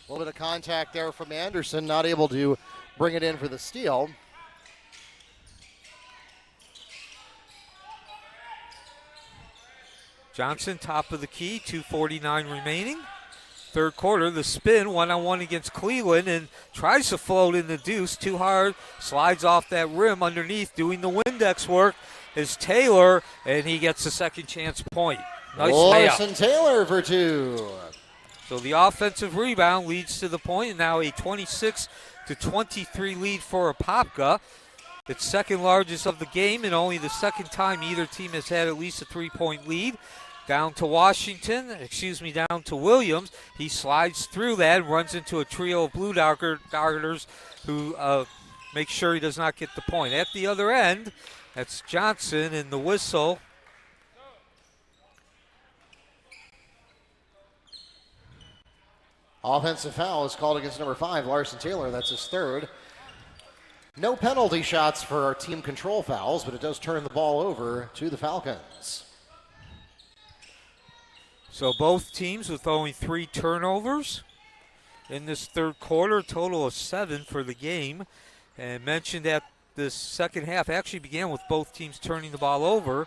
A little bit of contact there from Anderson, not able to bring it in for the steal. Johnson, top of the key, 2:49 remaining. Third quarter, the spin, one-on-one against Cleveland, and tries to float in the deuce. Too hard, slides off that rim underneath. Doing the Windex work is Taylor, and he gets the second chance point. Nice Larson layup. Taylor for 2. So the offensive rebound leads to the point, and now a 26-23 lead for Apopka. It's second largest of the game, and only the second time either team has had at least a 3-point lead. Down to down to Williams. He slides through that and runs into a trio of Blue Darters who make sure he does not get the point. At the other end, that's Johnson and the whistle. Offensive foul is called against number 5, Larson Taylor. That's his third. No penalty shots for our team control fouls, but it does turn the ball over to the Falcons. So both teams with only 3 turnovers in this third quarter, total of 7 for the game. And mentioned that this second half actually began with both teams turning the ball over,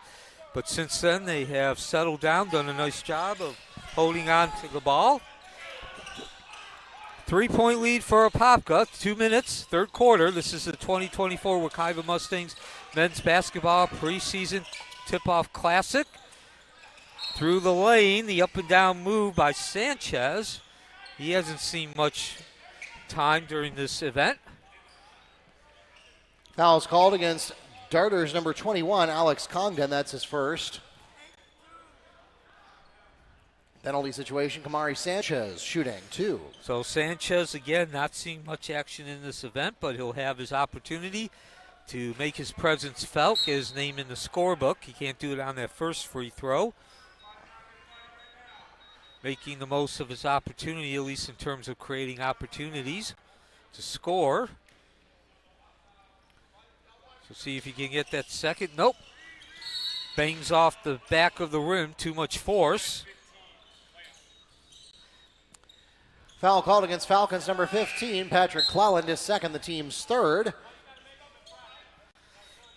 but since then they have settled down, done a nice job of holding on to the ball. 3-point lead for Apopka, 2 minutes, third quarter. This is the 2024 Wekiva Mustangs Men's Basketball Preseason Tip-Off Classic. Through the lane, the up and down move by Sanchez. He hasn't seen much time during this event. Foul is called against Darters number 21, Alex Congdon. That's his first. Penalty situation, Kamari Sanchez shooting 2. So Sanchez, again, not seeing much action in this event, but he'll have his opportunity to make his presence felt, get his name in the scorebook. He can't do it on that first free throw. Making the most of his opportunity, at least in terms of creating opportunities to score. So see if he can get that second. Nope. Bangs off the back of the rim, too much force. Foul called against Falcons number 15, Patrick Cleland, is second, the team's third.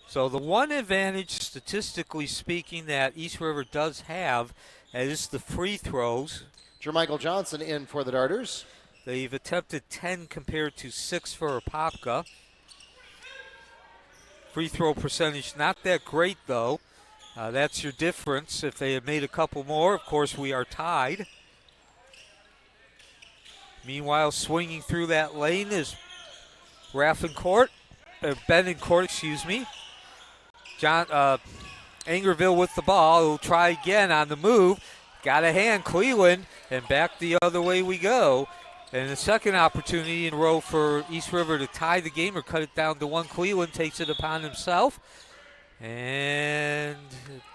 So the one advantage, statistically speaking, that East River does have is the free throws. Jermichael Johnson in for the Darters. They've attempted 10 compared to 6 for Apopka. Free throw percentage not that great, though. That's your difference. If they had made a couple more, of course, we are tied. Meanwhile, swinging through that lane is Benincourt, excuse me. Angerville with the ball. He'll try again on the move. Got a hand, Cleveland, and back the other way we go. And the second opportunity in a row for East River to tie the game or cut it down to one. Cleveland takes it upon himself. And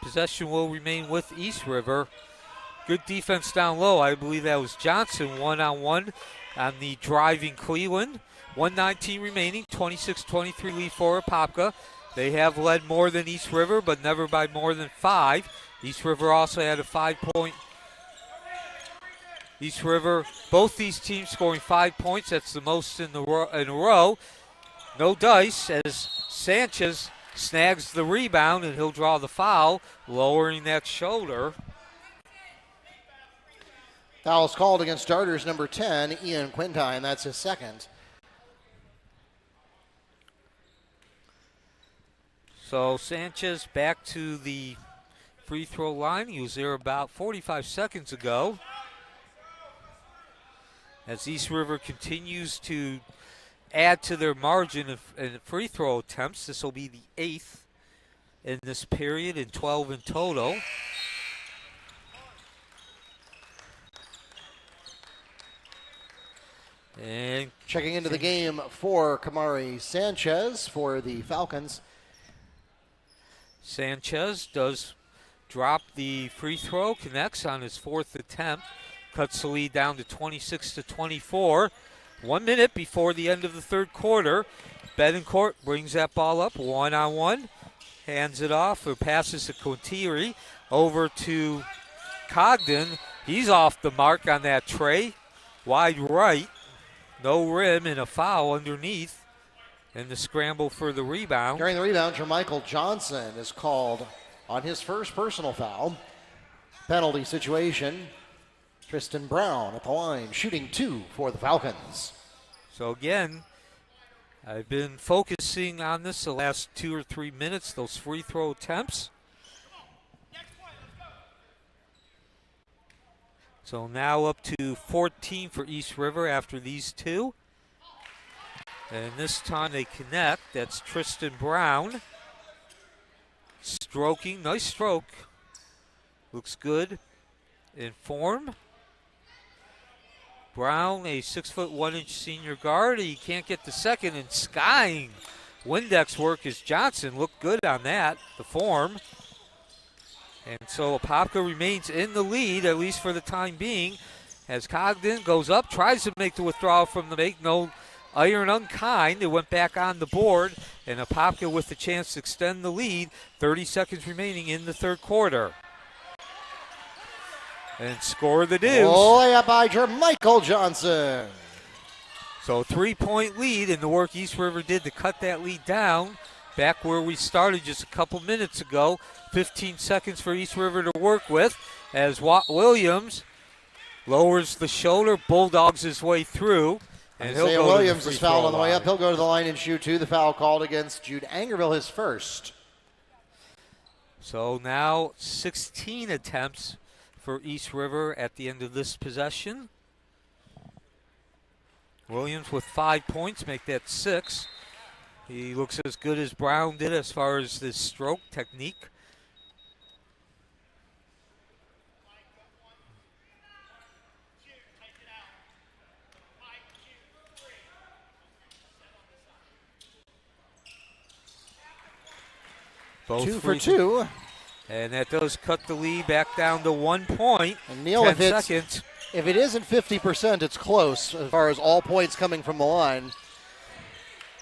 possession will remain with East River. Good defense down low. I believe that was Johnson one-on-one on the driving Cleveland. 1:19 remaining, 26-23 lead for Apopka. They have led more than East River, but never by more than 5. East River also had a 5-point. East River, both these teams scoring 5 points. That's the most in a row. No dice as Sanchez snags the rebound, and he'll draw the foul, lowering that shoulder. Foul's called against starters number 10, Ian Quintine. That's his second. So Sanchez back to the free throw line. He was there about 45 seconds ago. As East River continues to add to their margin of free throw attempts, this will be the 8th in this period and 12 in total. And checking into the game for Kamari Sanchez for the Falcons. Sanchez does drop the free throw, connects on his 4th attempt, cuts the lead down to 26-24. 1 minute before the end of the third quarter. Benincourt brings that ball up one-on-one, hands it off, or passes to Contiri over to Cogden. He's off the mark on that tray, wide right. No rim and a foul underneath, and the scramble for the rebound. During the rebound, Jermichael Johnson is called on his first personal foul. Penalty situation. Tristan Brown at the line, shooting 2 for the Falcons. So again, I've been focusing on this the last 2 or 3 minutes, those free throw attempts. So now up to 14 for East River after these 2. And this time they connect. That's Tristan Brown. Stroking, nice stroke. Looks good in form. Brown, a 6'1" senior guard. He can't get the second, and skying Windex work as Johnson looked good on that, the form. And so Apopka remains in the lead, at least for the time being, as Cogden goes up, tries to make the withdrawal from the make. No iron unkind. It went back on the board, and Apopka with the chance to extend the lead. 30 seconds remaining in the third quarter. And score the deuce. Layup by Jermichael Johnson. So 3-point lead, and the work East River did to cut that lead down back where we started just a couple minutes ago. 15 seconds for East River to work with as Watt Williams lowers the shoulder, bulldogs his way through. And Isaiah Williams is fouled on the way up. He'll go to the line and shoot 2. The foul called against Jude Angerville, his first. So now 16 attempts for East River at the end of this possession. Williams with 5 points, make that 6. He looks as good as Brown did as far as his stroke technique. Both 2 for 2. And that does cut the lead back down to 1 point. And Neil, 10 seconds. If it isn't 50%, it's close as far as all points coming from the line.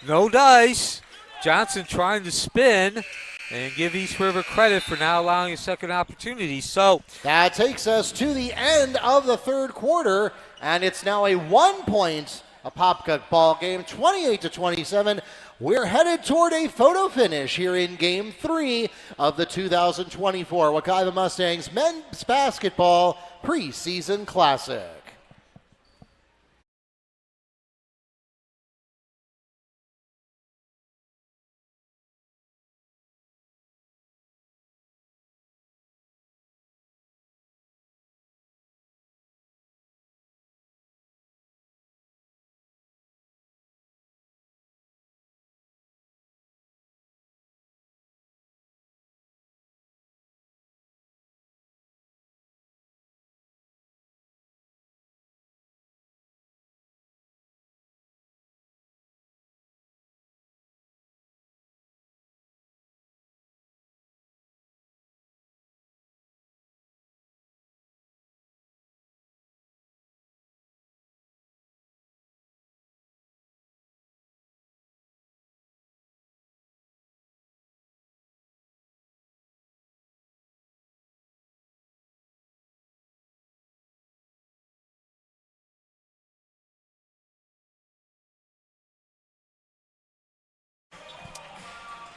No dice. Johnson trying to spin and give East River credit for now allowing a second opportunity. So that takes us to the end of the third quarter, and it's now a 1-point Apopka ball game, 28-27. We're headed toward a photo finish here in Game 3 of the 2024 Wekiva Mustangs Men's Basketball Preseason Classic.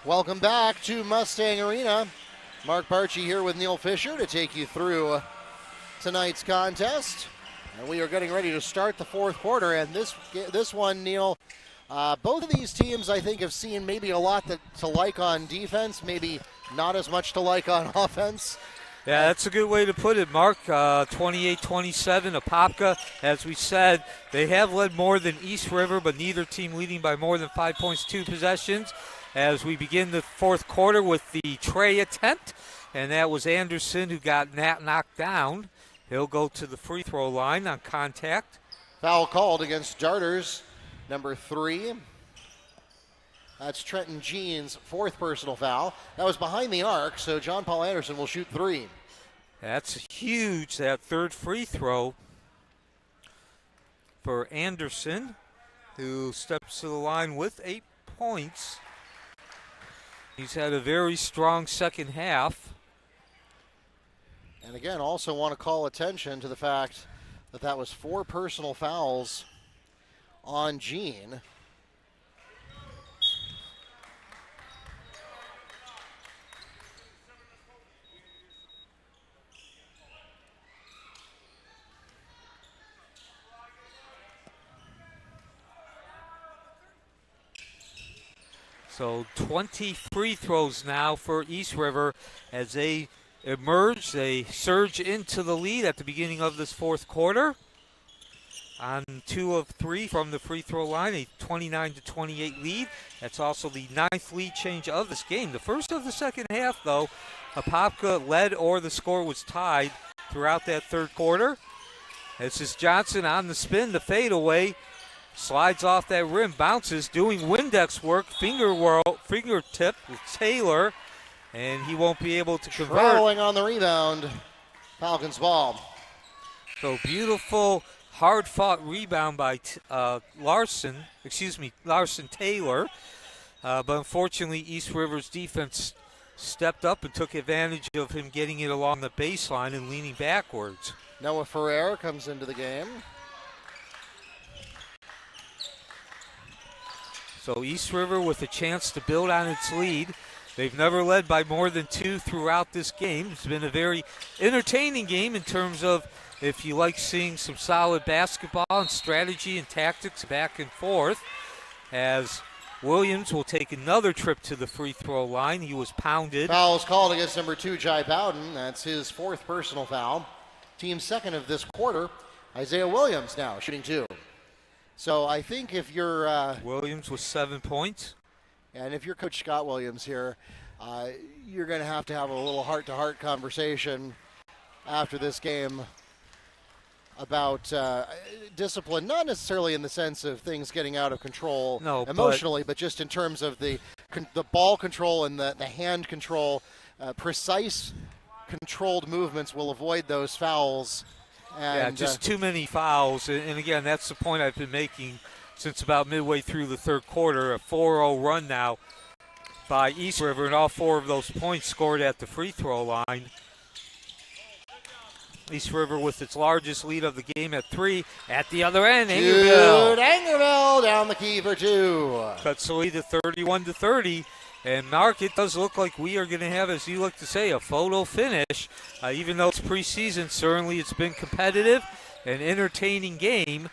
Welcome back to Mustang Arena. Mark Barchi here with Neil Fisher to take you through tonight's contest. And we are getting ready to start the fourth quarter. And this one, Neil, both of these teams I think have seen maybe a lot to like on defense, maybe not as much to like on offense. Yeah, that's a good way to put it, Mark. 28-27, Apopka, as we said, they have led more than East River, but neither team leading by more than 5 points, 2 possessions. As we begin the fourth quarter with the tray attempt, and that was Anderson who got knocked down. He'll go to the free throw line on contact. Foul called against Darters, number 3. That's Trenton Jean's 4th personal foul. That was behind the arc, so John Paul Anderson will shoot 3. That's huge, that third free throw for Anderson, who steps to the line with 8 points. He's had a very strong second half. And again, also want to call attention to the fact that was 4 personal fouls on Jean. So 20 free throws now for East River as they emerge. They surge into the lead at the beginning of this fourth quarter. On 2 of 3 from the free throw line, a 29-28 lead. That's also the 9th lead change of this game. The first of the second half, though, Apopka led or the score was tied throughout that third quarter. This is Johnson on the spin, the fadeaway. Slides off that rim, bounces, doing Windex work, fingertip with Taylor, and he won't be able to convert. Traveling on the rebound, Falcons ball. So beautiful, hard-fought rebound by Larson Taylor. But unfortunately, East River's defense stepped up and took advantage of him getting it along the baseline and leaning backwards. Noah Ferrer comes into the game. So East River with a chance to build on its lead. They've never led by more than 2 throughout this game. It's been a very entertaining game in terms of if you like seeing some solid basketball and strategy and tactics back and forth. As Williams will take another trip to the free throw line. He was pounded. Foul's called against number 2, Jai Bowden. That's his 4th personal foul. Team 2nd of this quarter. Isaiah Williams now shooting 2. So I think if you're Williams with 7 points. And if you're Coach Scott Williams here, you're going to have a little heart-to-heart conversation after this game about discipline, not necessarily in the sense of things getting out of control emotionally, but just in terms of the ball control and the hand control. Precise, controlled movements will avoid those fouls. And, just too many fouls. And again, that's the point I've been making since about midway through the third quarter. A 4-0 run now by East River, and all 4 of those points scored at the free throw line. East River with its largest lead of the game at 3. At the other end, Angerville. Angerville down the key for 2. Cuts the lead to 31-30. And Mark, it does look like we are going to have, as you like to say, a photo finish. Even though it's preseason, certainly it's been competitive, an entertaining game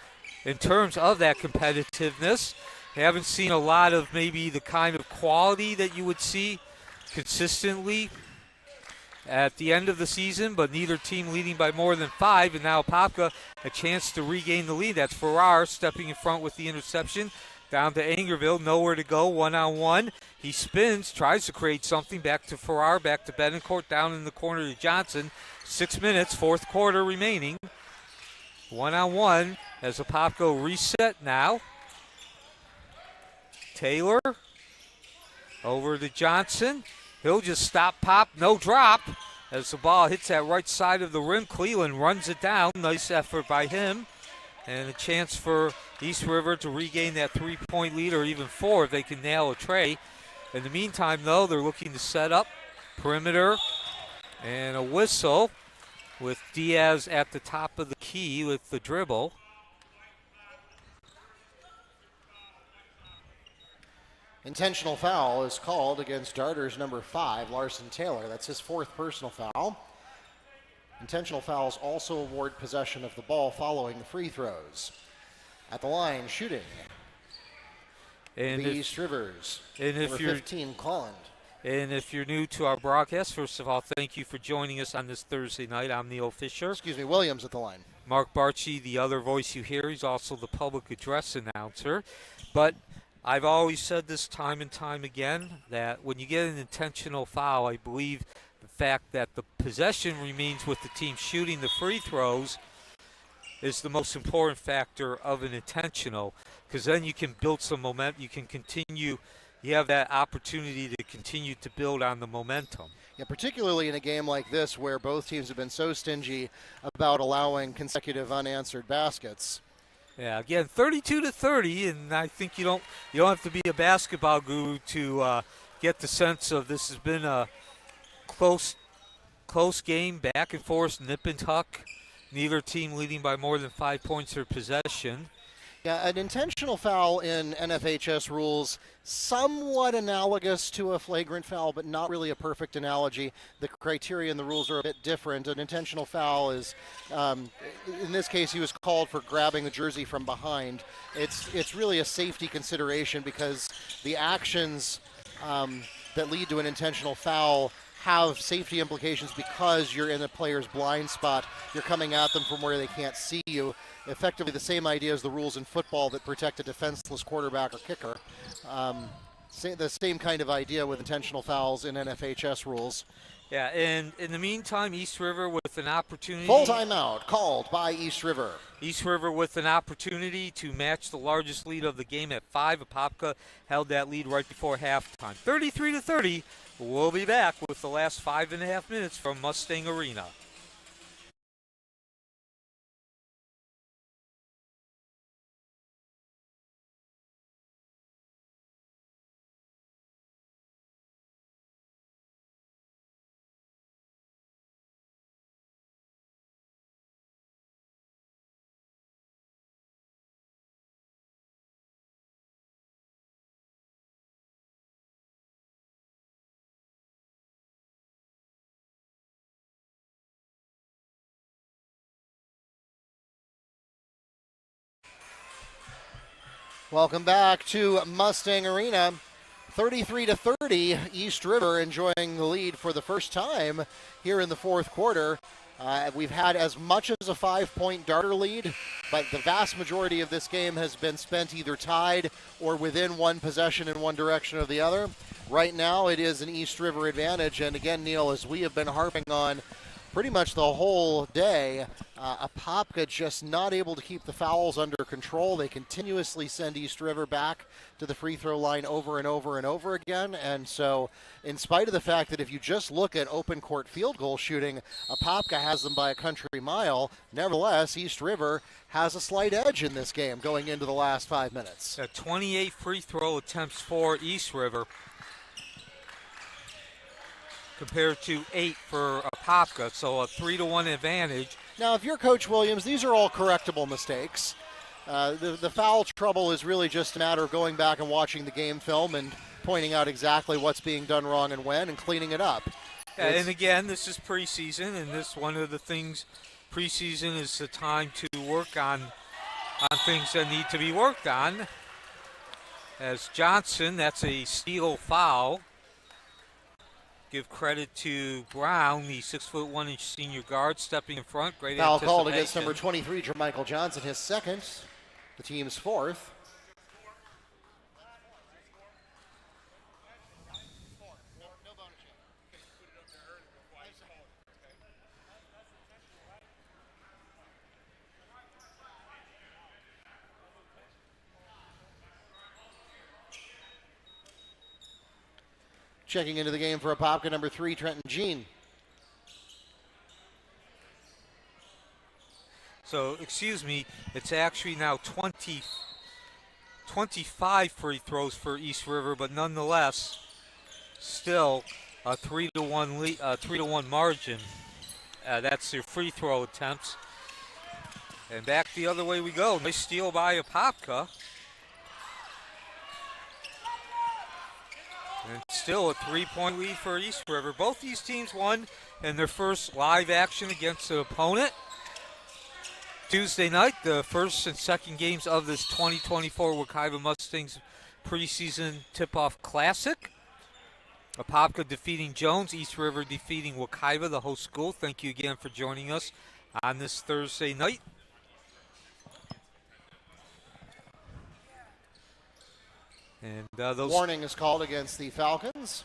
in terms of that competitiveness. Haven't seen a lot of maybe the kind of quality that you would see consistently at the end of the season, but neither team leading by more than 5. And now Apopka a chance to regain the lead. That's Farrar stepping in front with the interception. Down to Angerville, nowhere to go, 1-on-1. He spins, tries to create something, back to Farrar, back to Betancourt, down in the corner to Johnson. 6 minutes, fourth quarter remaining. 1-on-1 as Apopka reset now. Taylor over to Johnson. He'll just stop, pop, no drop. As the ball hits that right side of the rim, Cleveland runs it down. Nice effort by him. And a chance for East River to regain that 3-point lead, or even 4 if they can nail a tray. In the meantime, though, they're looking to set up perimeter and a whistle with Diaz at the top of the key with the dribble. Intentional foul is called against Darters number 5, Larson Taylor. That's his 4th personal foul. Intentional fouls also award possession of the ball following the free throws. At the line, shooting. And the East Rivers, and number 15, Colland. And if you're new to our broadcast, first of all, thank you for joining us on this Thursday night. I'm Neil Fisher. Excuse me, Williams at the line. Mark Barchi, the other voice you hear, he's also the public address announcer. But I've always said this time and time again, that when you get an intentional foul, I believe the fact that the possession remains with the team shooting the free throws is the most important factor of an intentional, because then you can build some momentum. You can continue. You have that opportunity to continue to build on the momentum. Yeah, particularly in a game like this where both teams have been so stingy about allowing consecutive unanswered baskets. Yeah, again, 32-30, and I think you don't have to be a basketball guru to get the sense of this has been a close game, back and forth, nip and tuck. Neither team leading by more than 5 points or possession. Yeah, an intentional foul in NFHS rules, somewhat analogous to a flagrant foul, but not really a perfect analogy. The criteria and the rules are a bit different. An intentional foul is, in this case, he was called for grabbing the jersey from behind. It's really a safety consideration because the actions that lead to an intentional foul have safety implications because you're in a player's blind spot. You're coming at them from where they can't see you. Effectively the same idea as the rules in football that protect a defenseless quarterback or kicker. The same kind of idea with intentional fouls in NFHS rules. Yeah, and in the meantime, East River with an opportunity. Full timeout called by East River. East River with an opportunity to match the largest lead of the game at 5. Apopka held that lead right before halftime. 33-30. We'll be back with the last 5.5 minutes from Mustang Arena. Welcome back to Mustang Arena. 33-30, East River enjoying the lead for the first time here in the fourth quarter. We've had as much as a 5-point Darter lead, but the vast majority of this game has been spent either tied or within one possession in one direction or the other. Right now it is an East River advantage, and again, Neil, as we have been harping on pretty much the whole day, Apopka just not able to keep the fouls under control. They continuously send East River back to the free throw line over and over and over again. And so in spite of the fact that if you just look at open court field goal shooting, Apopka has them by a country mile, nevertheless, East River has a slight edge in this game going into the last 5 minutes. 28 free throw attempts for East River compared to 8 for Apopka, so a 3-1 advantage. Now, if you're Coach Williams, these are all correctable mistakes. The foul trouble is really just a matter of going back and watching the game film and pointing out exactly what's being done wrong and when and cleaning it up. Yeah, and again, this is preseason, and this one of the things, preseason is the time to work on things that need to be worked on. As Johnson, that's a steal foul. Give credit to Brown, the 6'1" senior guard, stepping in front. Great foul called anticipation. against number 23, Jermichael Johnson, his second, the team's fourth. Checking into the game for Apopka, number 3, Trenton Jean. So, excuse me, it's actually now 25 free throws for East River, but nonetheless, still a 3-1 margin. That's their free throw attempts. And back the other way we go. Nice steal by Apopka. still a 3-point lead for East River. Both these teams won in their first live action against an opponent. Tuesday night, the first and second games of this 2024 Wekiva Mustangs preseason tip-off classic. Apopka defeating Jones, East River defeating Wekiva, the host school. Thank you again for joining us on this Thursday night. And those Warning is called against the Falcons.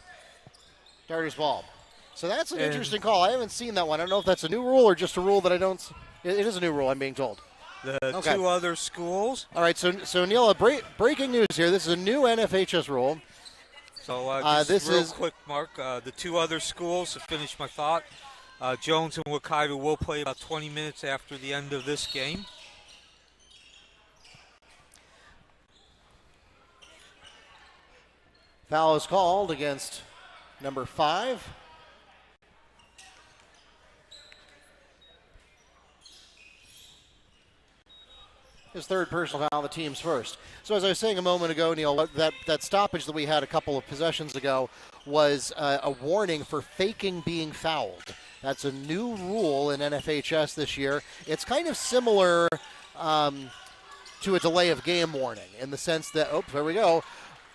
Darter's ball. So that's an interesting call. I haven't seen that one. I don't know if that's a new rule or just a rule that I don't. It is a new rule, I'm being told. The two other schools. All right, so Neil, breaking news here. This is a new NFHS rule. So this real is quick, Mark. The two other schools, to finish my thought, Jones and Wekiva will play about 20 minutes after the end of this game. Foul is called against number 5. His third personal foul, the team's first. So as I was saying a moment ago, Neil, that stoppage that we had a couple of possessions ago was a warning for faking being fouled. That's a new rule in NFHS this year. It's kind of similar to a delay of game warning in the sense that, there we go,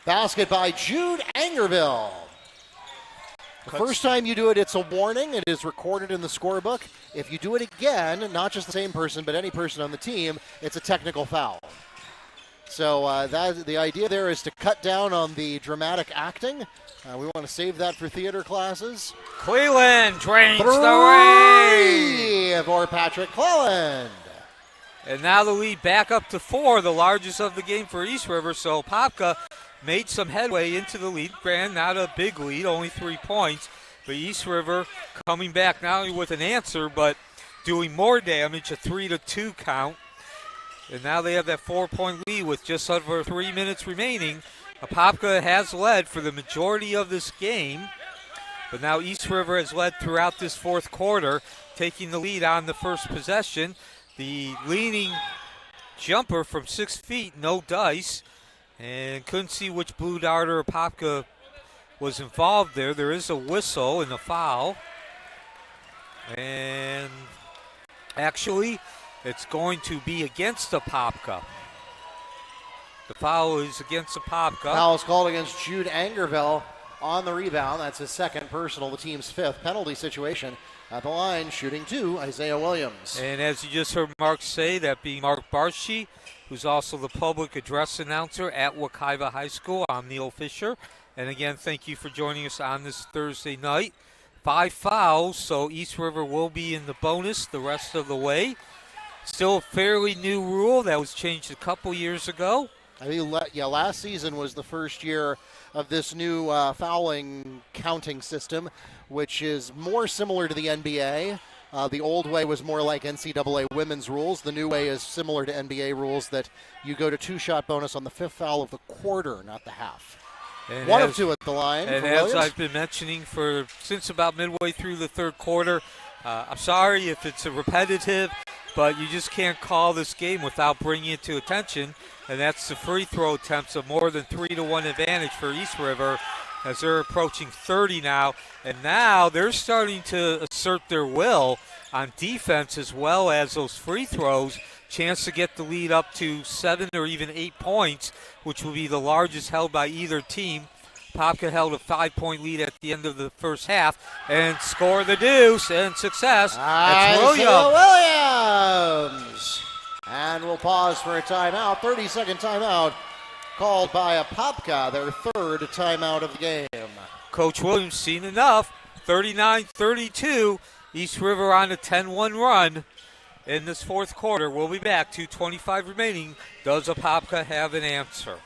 basket by Jude Angerville. The first time you do it, it's a warning. It is recorded in the scorebook. If you do it again, not just the same person, but any person on the team, it's a technical foul. So the idea there is to cut down on the dramatic acting. We want to save that for theater classes. Cleland drains the lead. For Patrick Cleland. And now the lead back up to 4, the largest of the game for East River. So Apopka made some headway into the lead. Grand, not a big lead, only 3 points. But East River coming back not only with an answer, but doing more damage, a 3-2 count. And now they have that 4-point lead with just over 3 minutes remaining. Apopka has led for the majority of this game. But now East River has led throughout this fourth quarter, taking the lead on the first possession. The leaning jumper from 6 feet, no dice. And couldn't see which blue darter Apopka was involved there. There is a whistle and a foul. And actually, it's going to be against Apopka. The foul is against Apopka. Foul is called against Jude Angerville on the rebound. That's his second personal, the team's 5th. Penalty situation at the line, shooting 2, Isaiah Williams. And as you just heard Mark say, that being Mark Barshi, who's also the public address announcer at Wekiva High School. I'm Neil Fisher. And again, thank you for joining us on this Thursday night. 5 fouls, so East River will be in the bonus the rest of the way. Still a fairly new rule that was changed a couple years ago. I think, last season was the first year of this new fouling counting system, which is more similar to the NBA. The old way was more like NCAA women's rules. The new way is similar to NBA rules that you go to 2-shot bonus on the 5th foul of the quarter, not the half. And 1 of 2 at the line. And for as Williams. I've been mentioning since about midway through the third quarter, I'm sorry if it's a repetitive, but you just can't call this game without bringing it to attention, and that's the free throw attempts of more than 3-1 advantage for East River as they're approaching 30 now, and now they're starting to assert their will on defense as well as those free throws. Chance to get the lead up to 7 or even 8 points, which will be the largest held by either team. Apopka held a 5-point lead at the end of the first half and score the deuce and success. That's Williams. And we'll pause for a timeout. 30-second timeout called by Apopka, their 3rd timeout of the game. Coach Williams seen enough. 39-32. East River on a 10-1 run in this fourth quarter. We'll be back. 2:25 remaining. Does Apopka have an answer?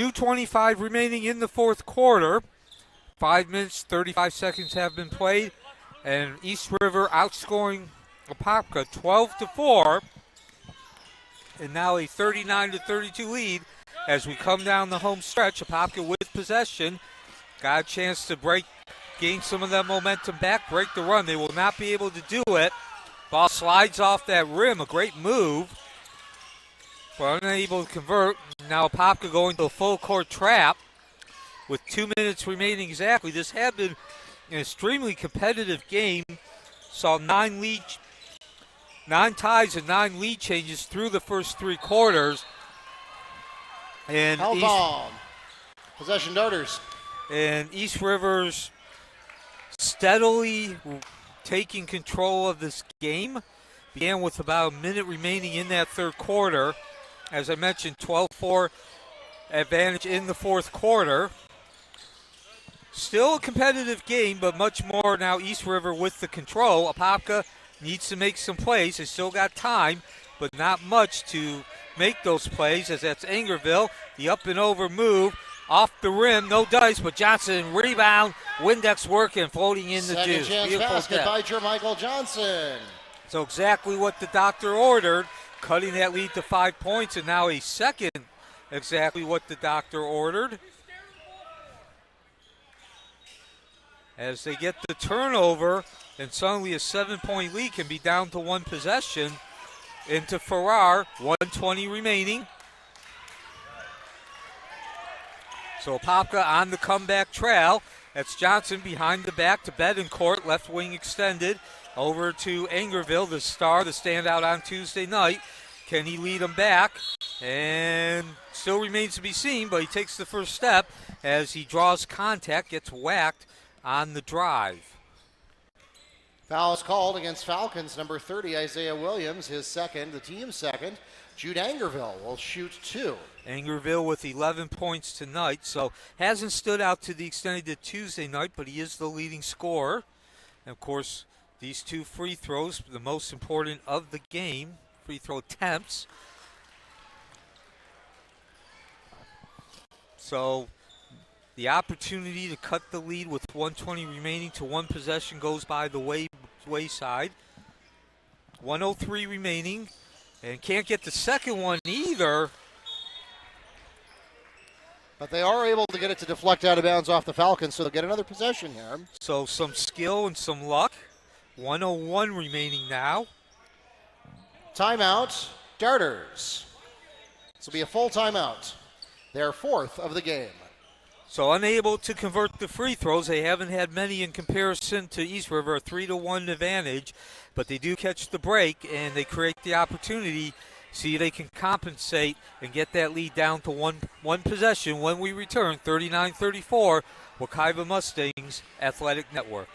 2:25 remaining in the fourth quarter. 5 minutes, 35 seconds have been played. And East River outscoring Apopka 12-4. And now a 39-32 lead as we come down the home stretch. Apopka with possession. Got a chance to gain some of that momentum back, break the run. They will not be able to do it. Ball slides off that rim, a great move. But unable to convert. Now Apopka going to a full court trap with 2 minutes remaining exactly. This had been an extremely competitive game. Saw 9 ties and 9 lead changes through the first 3 quarters. And held on. Possession Darters. And East River's steadily taking control of this game. Began with about a minute remaining in that third quarter. As I mentioned, 12-4 advantage in the fourth quarter. Still a competitive game, but much more now East River with the control. Apopka needs to make some plays. They still got time, but not much to make those plays, as that's Angerville. The up and over move. Off the rim, no dice, but Johnson rebound. Windex working, floating in the juice. Second chance Beautiful basket step. by Jermichael Johnson. So exactly what the doctor ordered, cutting that lead to 5 points, and now a second exactly what the doctor ordered. As they get the turnover, and suddenly a 7-point lead can be down to 1 possession into Farrar, 1:20 remaining. So Apopka on the comeback trail. That's Johnson behind the back to Bedencourt, left wing extended. Over to Angerville, the star, the standout on Tuesday night. Can he lead them back? And still remains to be seen, but he takes the first step as he draws contact, gets whacked on the drive. Foul is called against Falcons, number 30, Isaiah Williams, his second, the team's second. Jude Angerville will shoot 2. Angerville with 11 points tonight, so hasn't stood out to the extent he did Tuesday night, but he is the leading scorer. And of course, these 2 free throws, the most important of the game, free throw attempts. So the opportunity to cut the lead with 1:20 remaining to 1 possession goes by the wayside. 1:03 remaining, and can't get the second one either. But they are able to get it to deflect out of bounds off the Falcons, so they'll get another possession here. So some skill and some luck. 1:01 remaining now. Timeout, Darters. This will be a full timeout. Their 4th of the game. So unable to convert the free throws. They haven't had many in comparison to East River, a 3-1 advantage. But they do catch the break, and they create the opportunity. See if they can compensate and get that lead down to one possession when we return. 39-34, Wekiva Mustangs Athletic Network.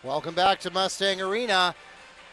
Welcome back to Mustang Arena.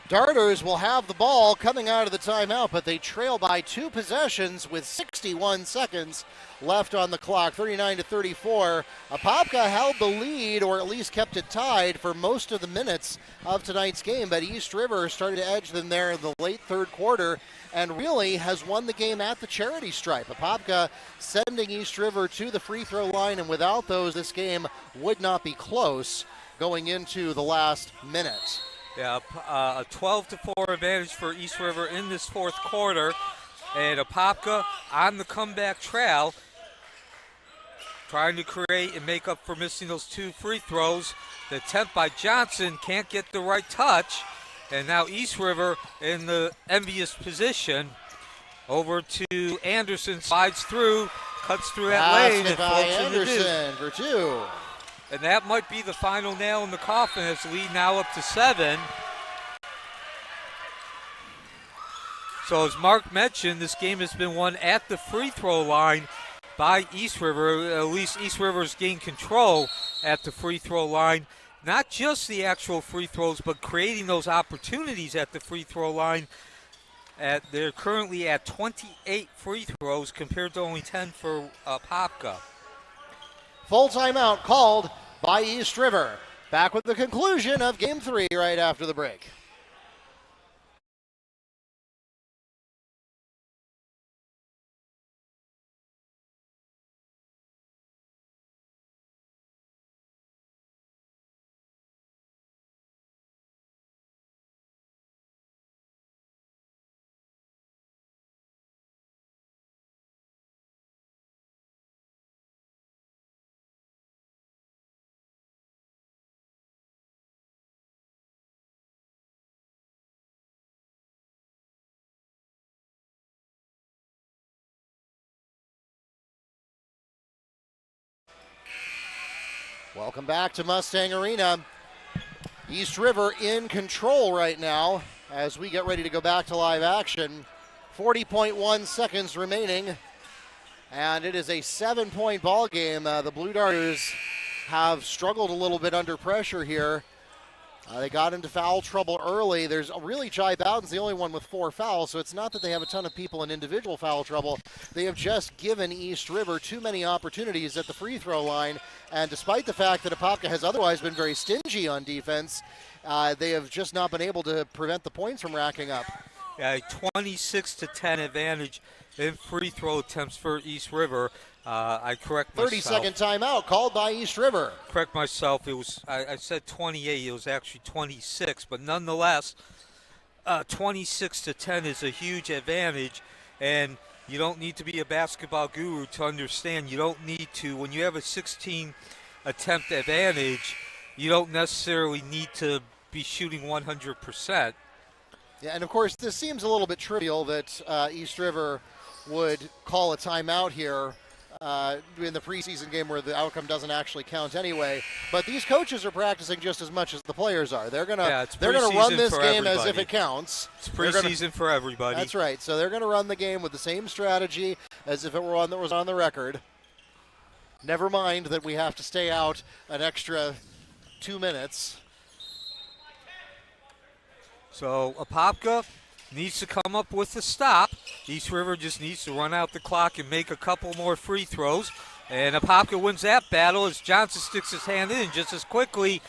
Darters will have the ball coming out of the timeout, but they trail by 2 possessions with 61 seconds left on the clock, 39-34. Apopka held the lead, or at least kept it tied for most of the minutes of tonight's game, but East River started to edge them there in the late third quarter and really has won the game at the charity stripe. Apopka sending East River to the free throw line, and without those, this game would not be close going into the last minute. Yeah, a 12-4 advantage for East River in this fourth quarter. And Apopka on the comeback trail, trying to create and make up for missing those 2 free throws. The attempt by Johnson can't get the right touch. And now East River in the envious position. Over to Anderson, slides through, cuts through that lane, and by floats in the deuce. Anderson for 2. And that might be the final nail in the coffin as the lead now up to 7. So as Mark mentioned, this game has been won at the free throw line by East River. At least East River's gained control at the free throw line. Not just the actual free throws, but creating those opportunities at the free throw line. They're currently at 28 free throws compared to only 10 for Apopka. Full timeout called by East River. Back with the conclusion of Game 3 right after the break. Welcome back to Mustang Arena. East River in control right now as we get ready to go back to live action. 40.1 seconds remaining, and it is a 7-point ball game. The Blue Darters have struggled a little bit under pressure here. They got into foul trouble early. There's really Jai Bowden's the only one with 4 fouls, so it's not that they have a ton of people in individual foul trouble. They have just given East River too many opportunities at the free throw line, and despite the fact that Apopka has otherwise been very stingy on defense, they have just not been able to prevent the points from racking up. Yeah, a 26-10 advantage in free throw attempts for East River. I correct myself. 30-second timeout called by East River. Correct myself. It was I said 28. It was actually 26. But nonetheless, 26-10 is a huge advantage, and you don't need to be a basketball guru to understand. You don't need to, when you have a 16 attempt advantage, you don't necessarily need to be shooting 100%. Yeah, and of course, this seems a little bit trivial that East River would call a timeout here in the preseason game where the outcome doesn't actually count anyway. But these coaches are practicing just as much as the players are. They're gonna run this game as if it counts. It's preseason for everybody. That's right. So they're gonna run the game with the same strategy as if it were one that was on the record. Never mind that we have to stay out an extra 2 minutes. So Apopka needs to come up with a stop. East River just needs to run out the clock and make a couple more free throws. And Apopka wins that battle as Johnson sticks his hand in just as quickly.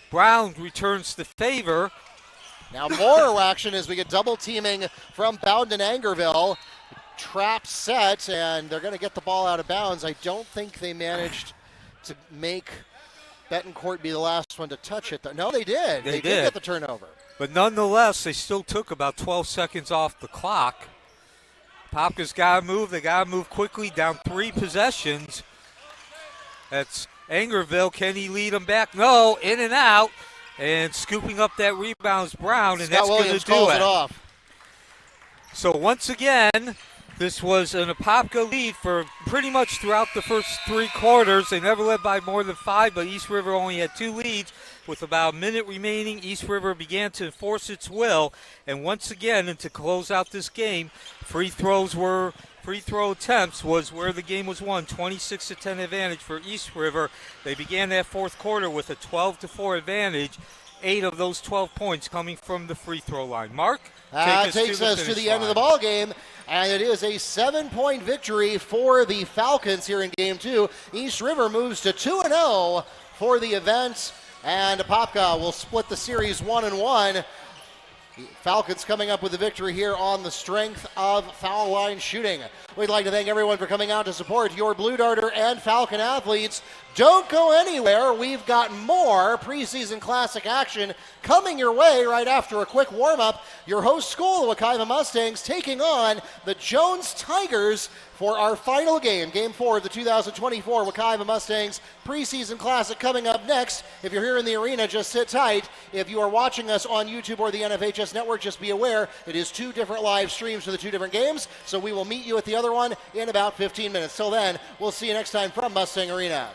Brown returns the favor. Now more action as we get double teaming from Bowden and Angerville. Trap set, and they're going to get the ball out of bounds. I don't think they managed to make Betancourt be the last one to touch it, though. No, they did. They did get the turnover. But nonetheless, they still took about 12 seconds off the clock. Apopka's got to move. They got to move quickly, down 3 possessions. That's Angerville. Can he lead them back? No, in and out. And scooping up that rebound is Brown, and that's going to do it. Off. So once again, this was an Apopka lead for pretty much throughout the first 3 quarters. They never led by more than 5, but East River only had 2 leads. With about a minute remaining, East River began to enforce its will. And once again, and to close out this game, free throw attempts was where the game was won. 26-10 advantage for East River. They began that fourth quarter with a 12-4 advantage. 8 of those 12 points coming from the free throw line. Mark? Takes us to the end of the ball game, and it is a 7-point victory for the Falcons here in Game 2. East River moves to 2-0 for the event, and Apopka will split the series 1-1. Falcons coming up with the victory here on the strength of foul line shooting. We'd like to thank everyone for coming out to support your Blue Darter and Falcon athletes. Don't go anywhere. We've got more preseason classic action coming your way right after a quick warm-up. Your host school, the Wekiva Mustangs, taking on the Jones Tigers for our final game, Game 4 of the 2024 Wekiva Mustangs preseason classic coming up next. If you're here in the arena, just sit tight. If you are watching us on YouTube or the NFHS Network, just be aware it is 2 different live streams for the 2 different games, so we will meet you at the other one in about 15 minutes. Till then, we'll see you next time from Mustang Arena.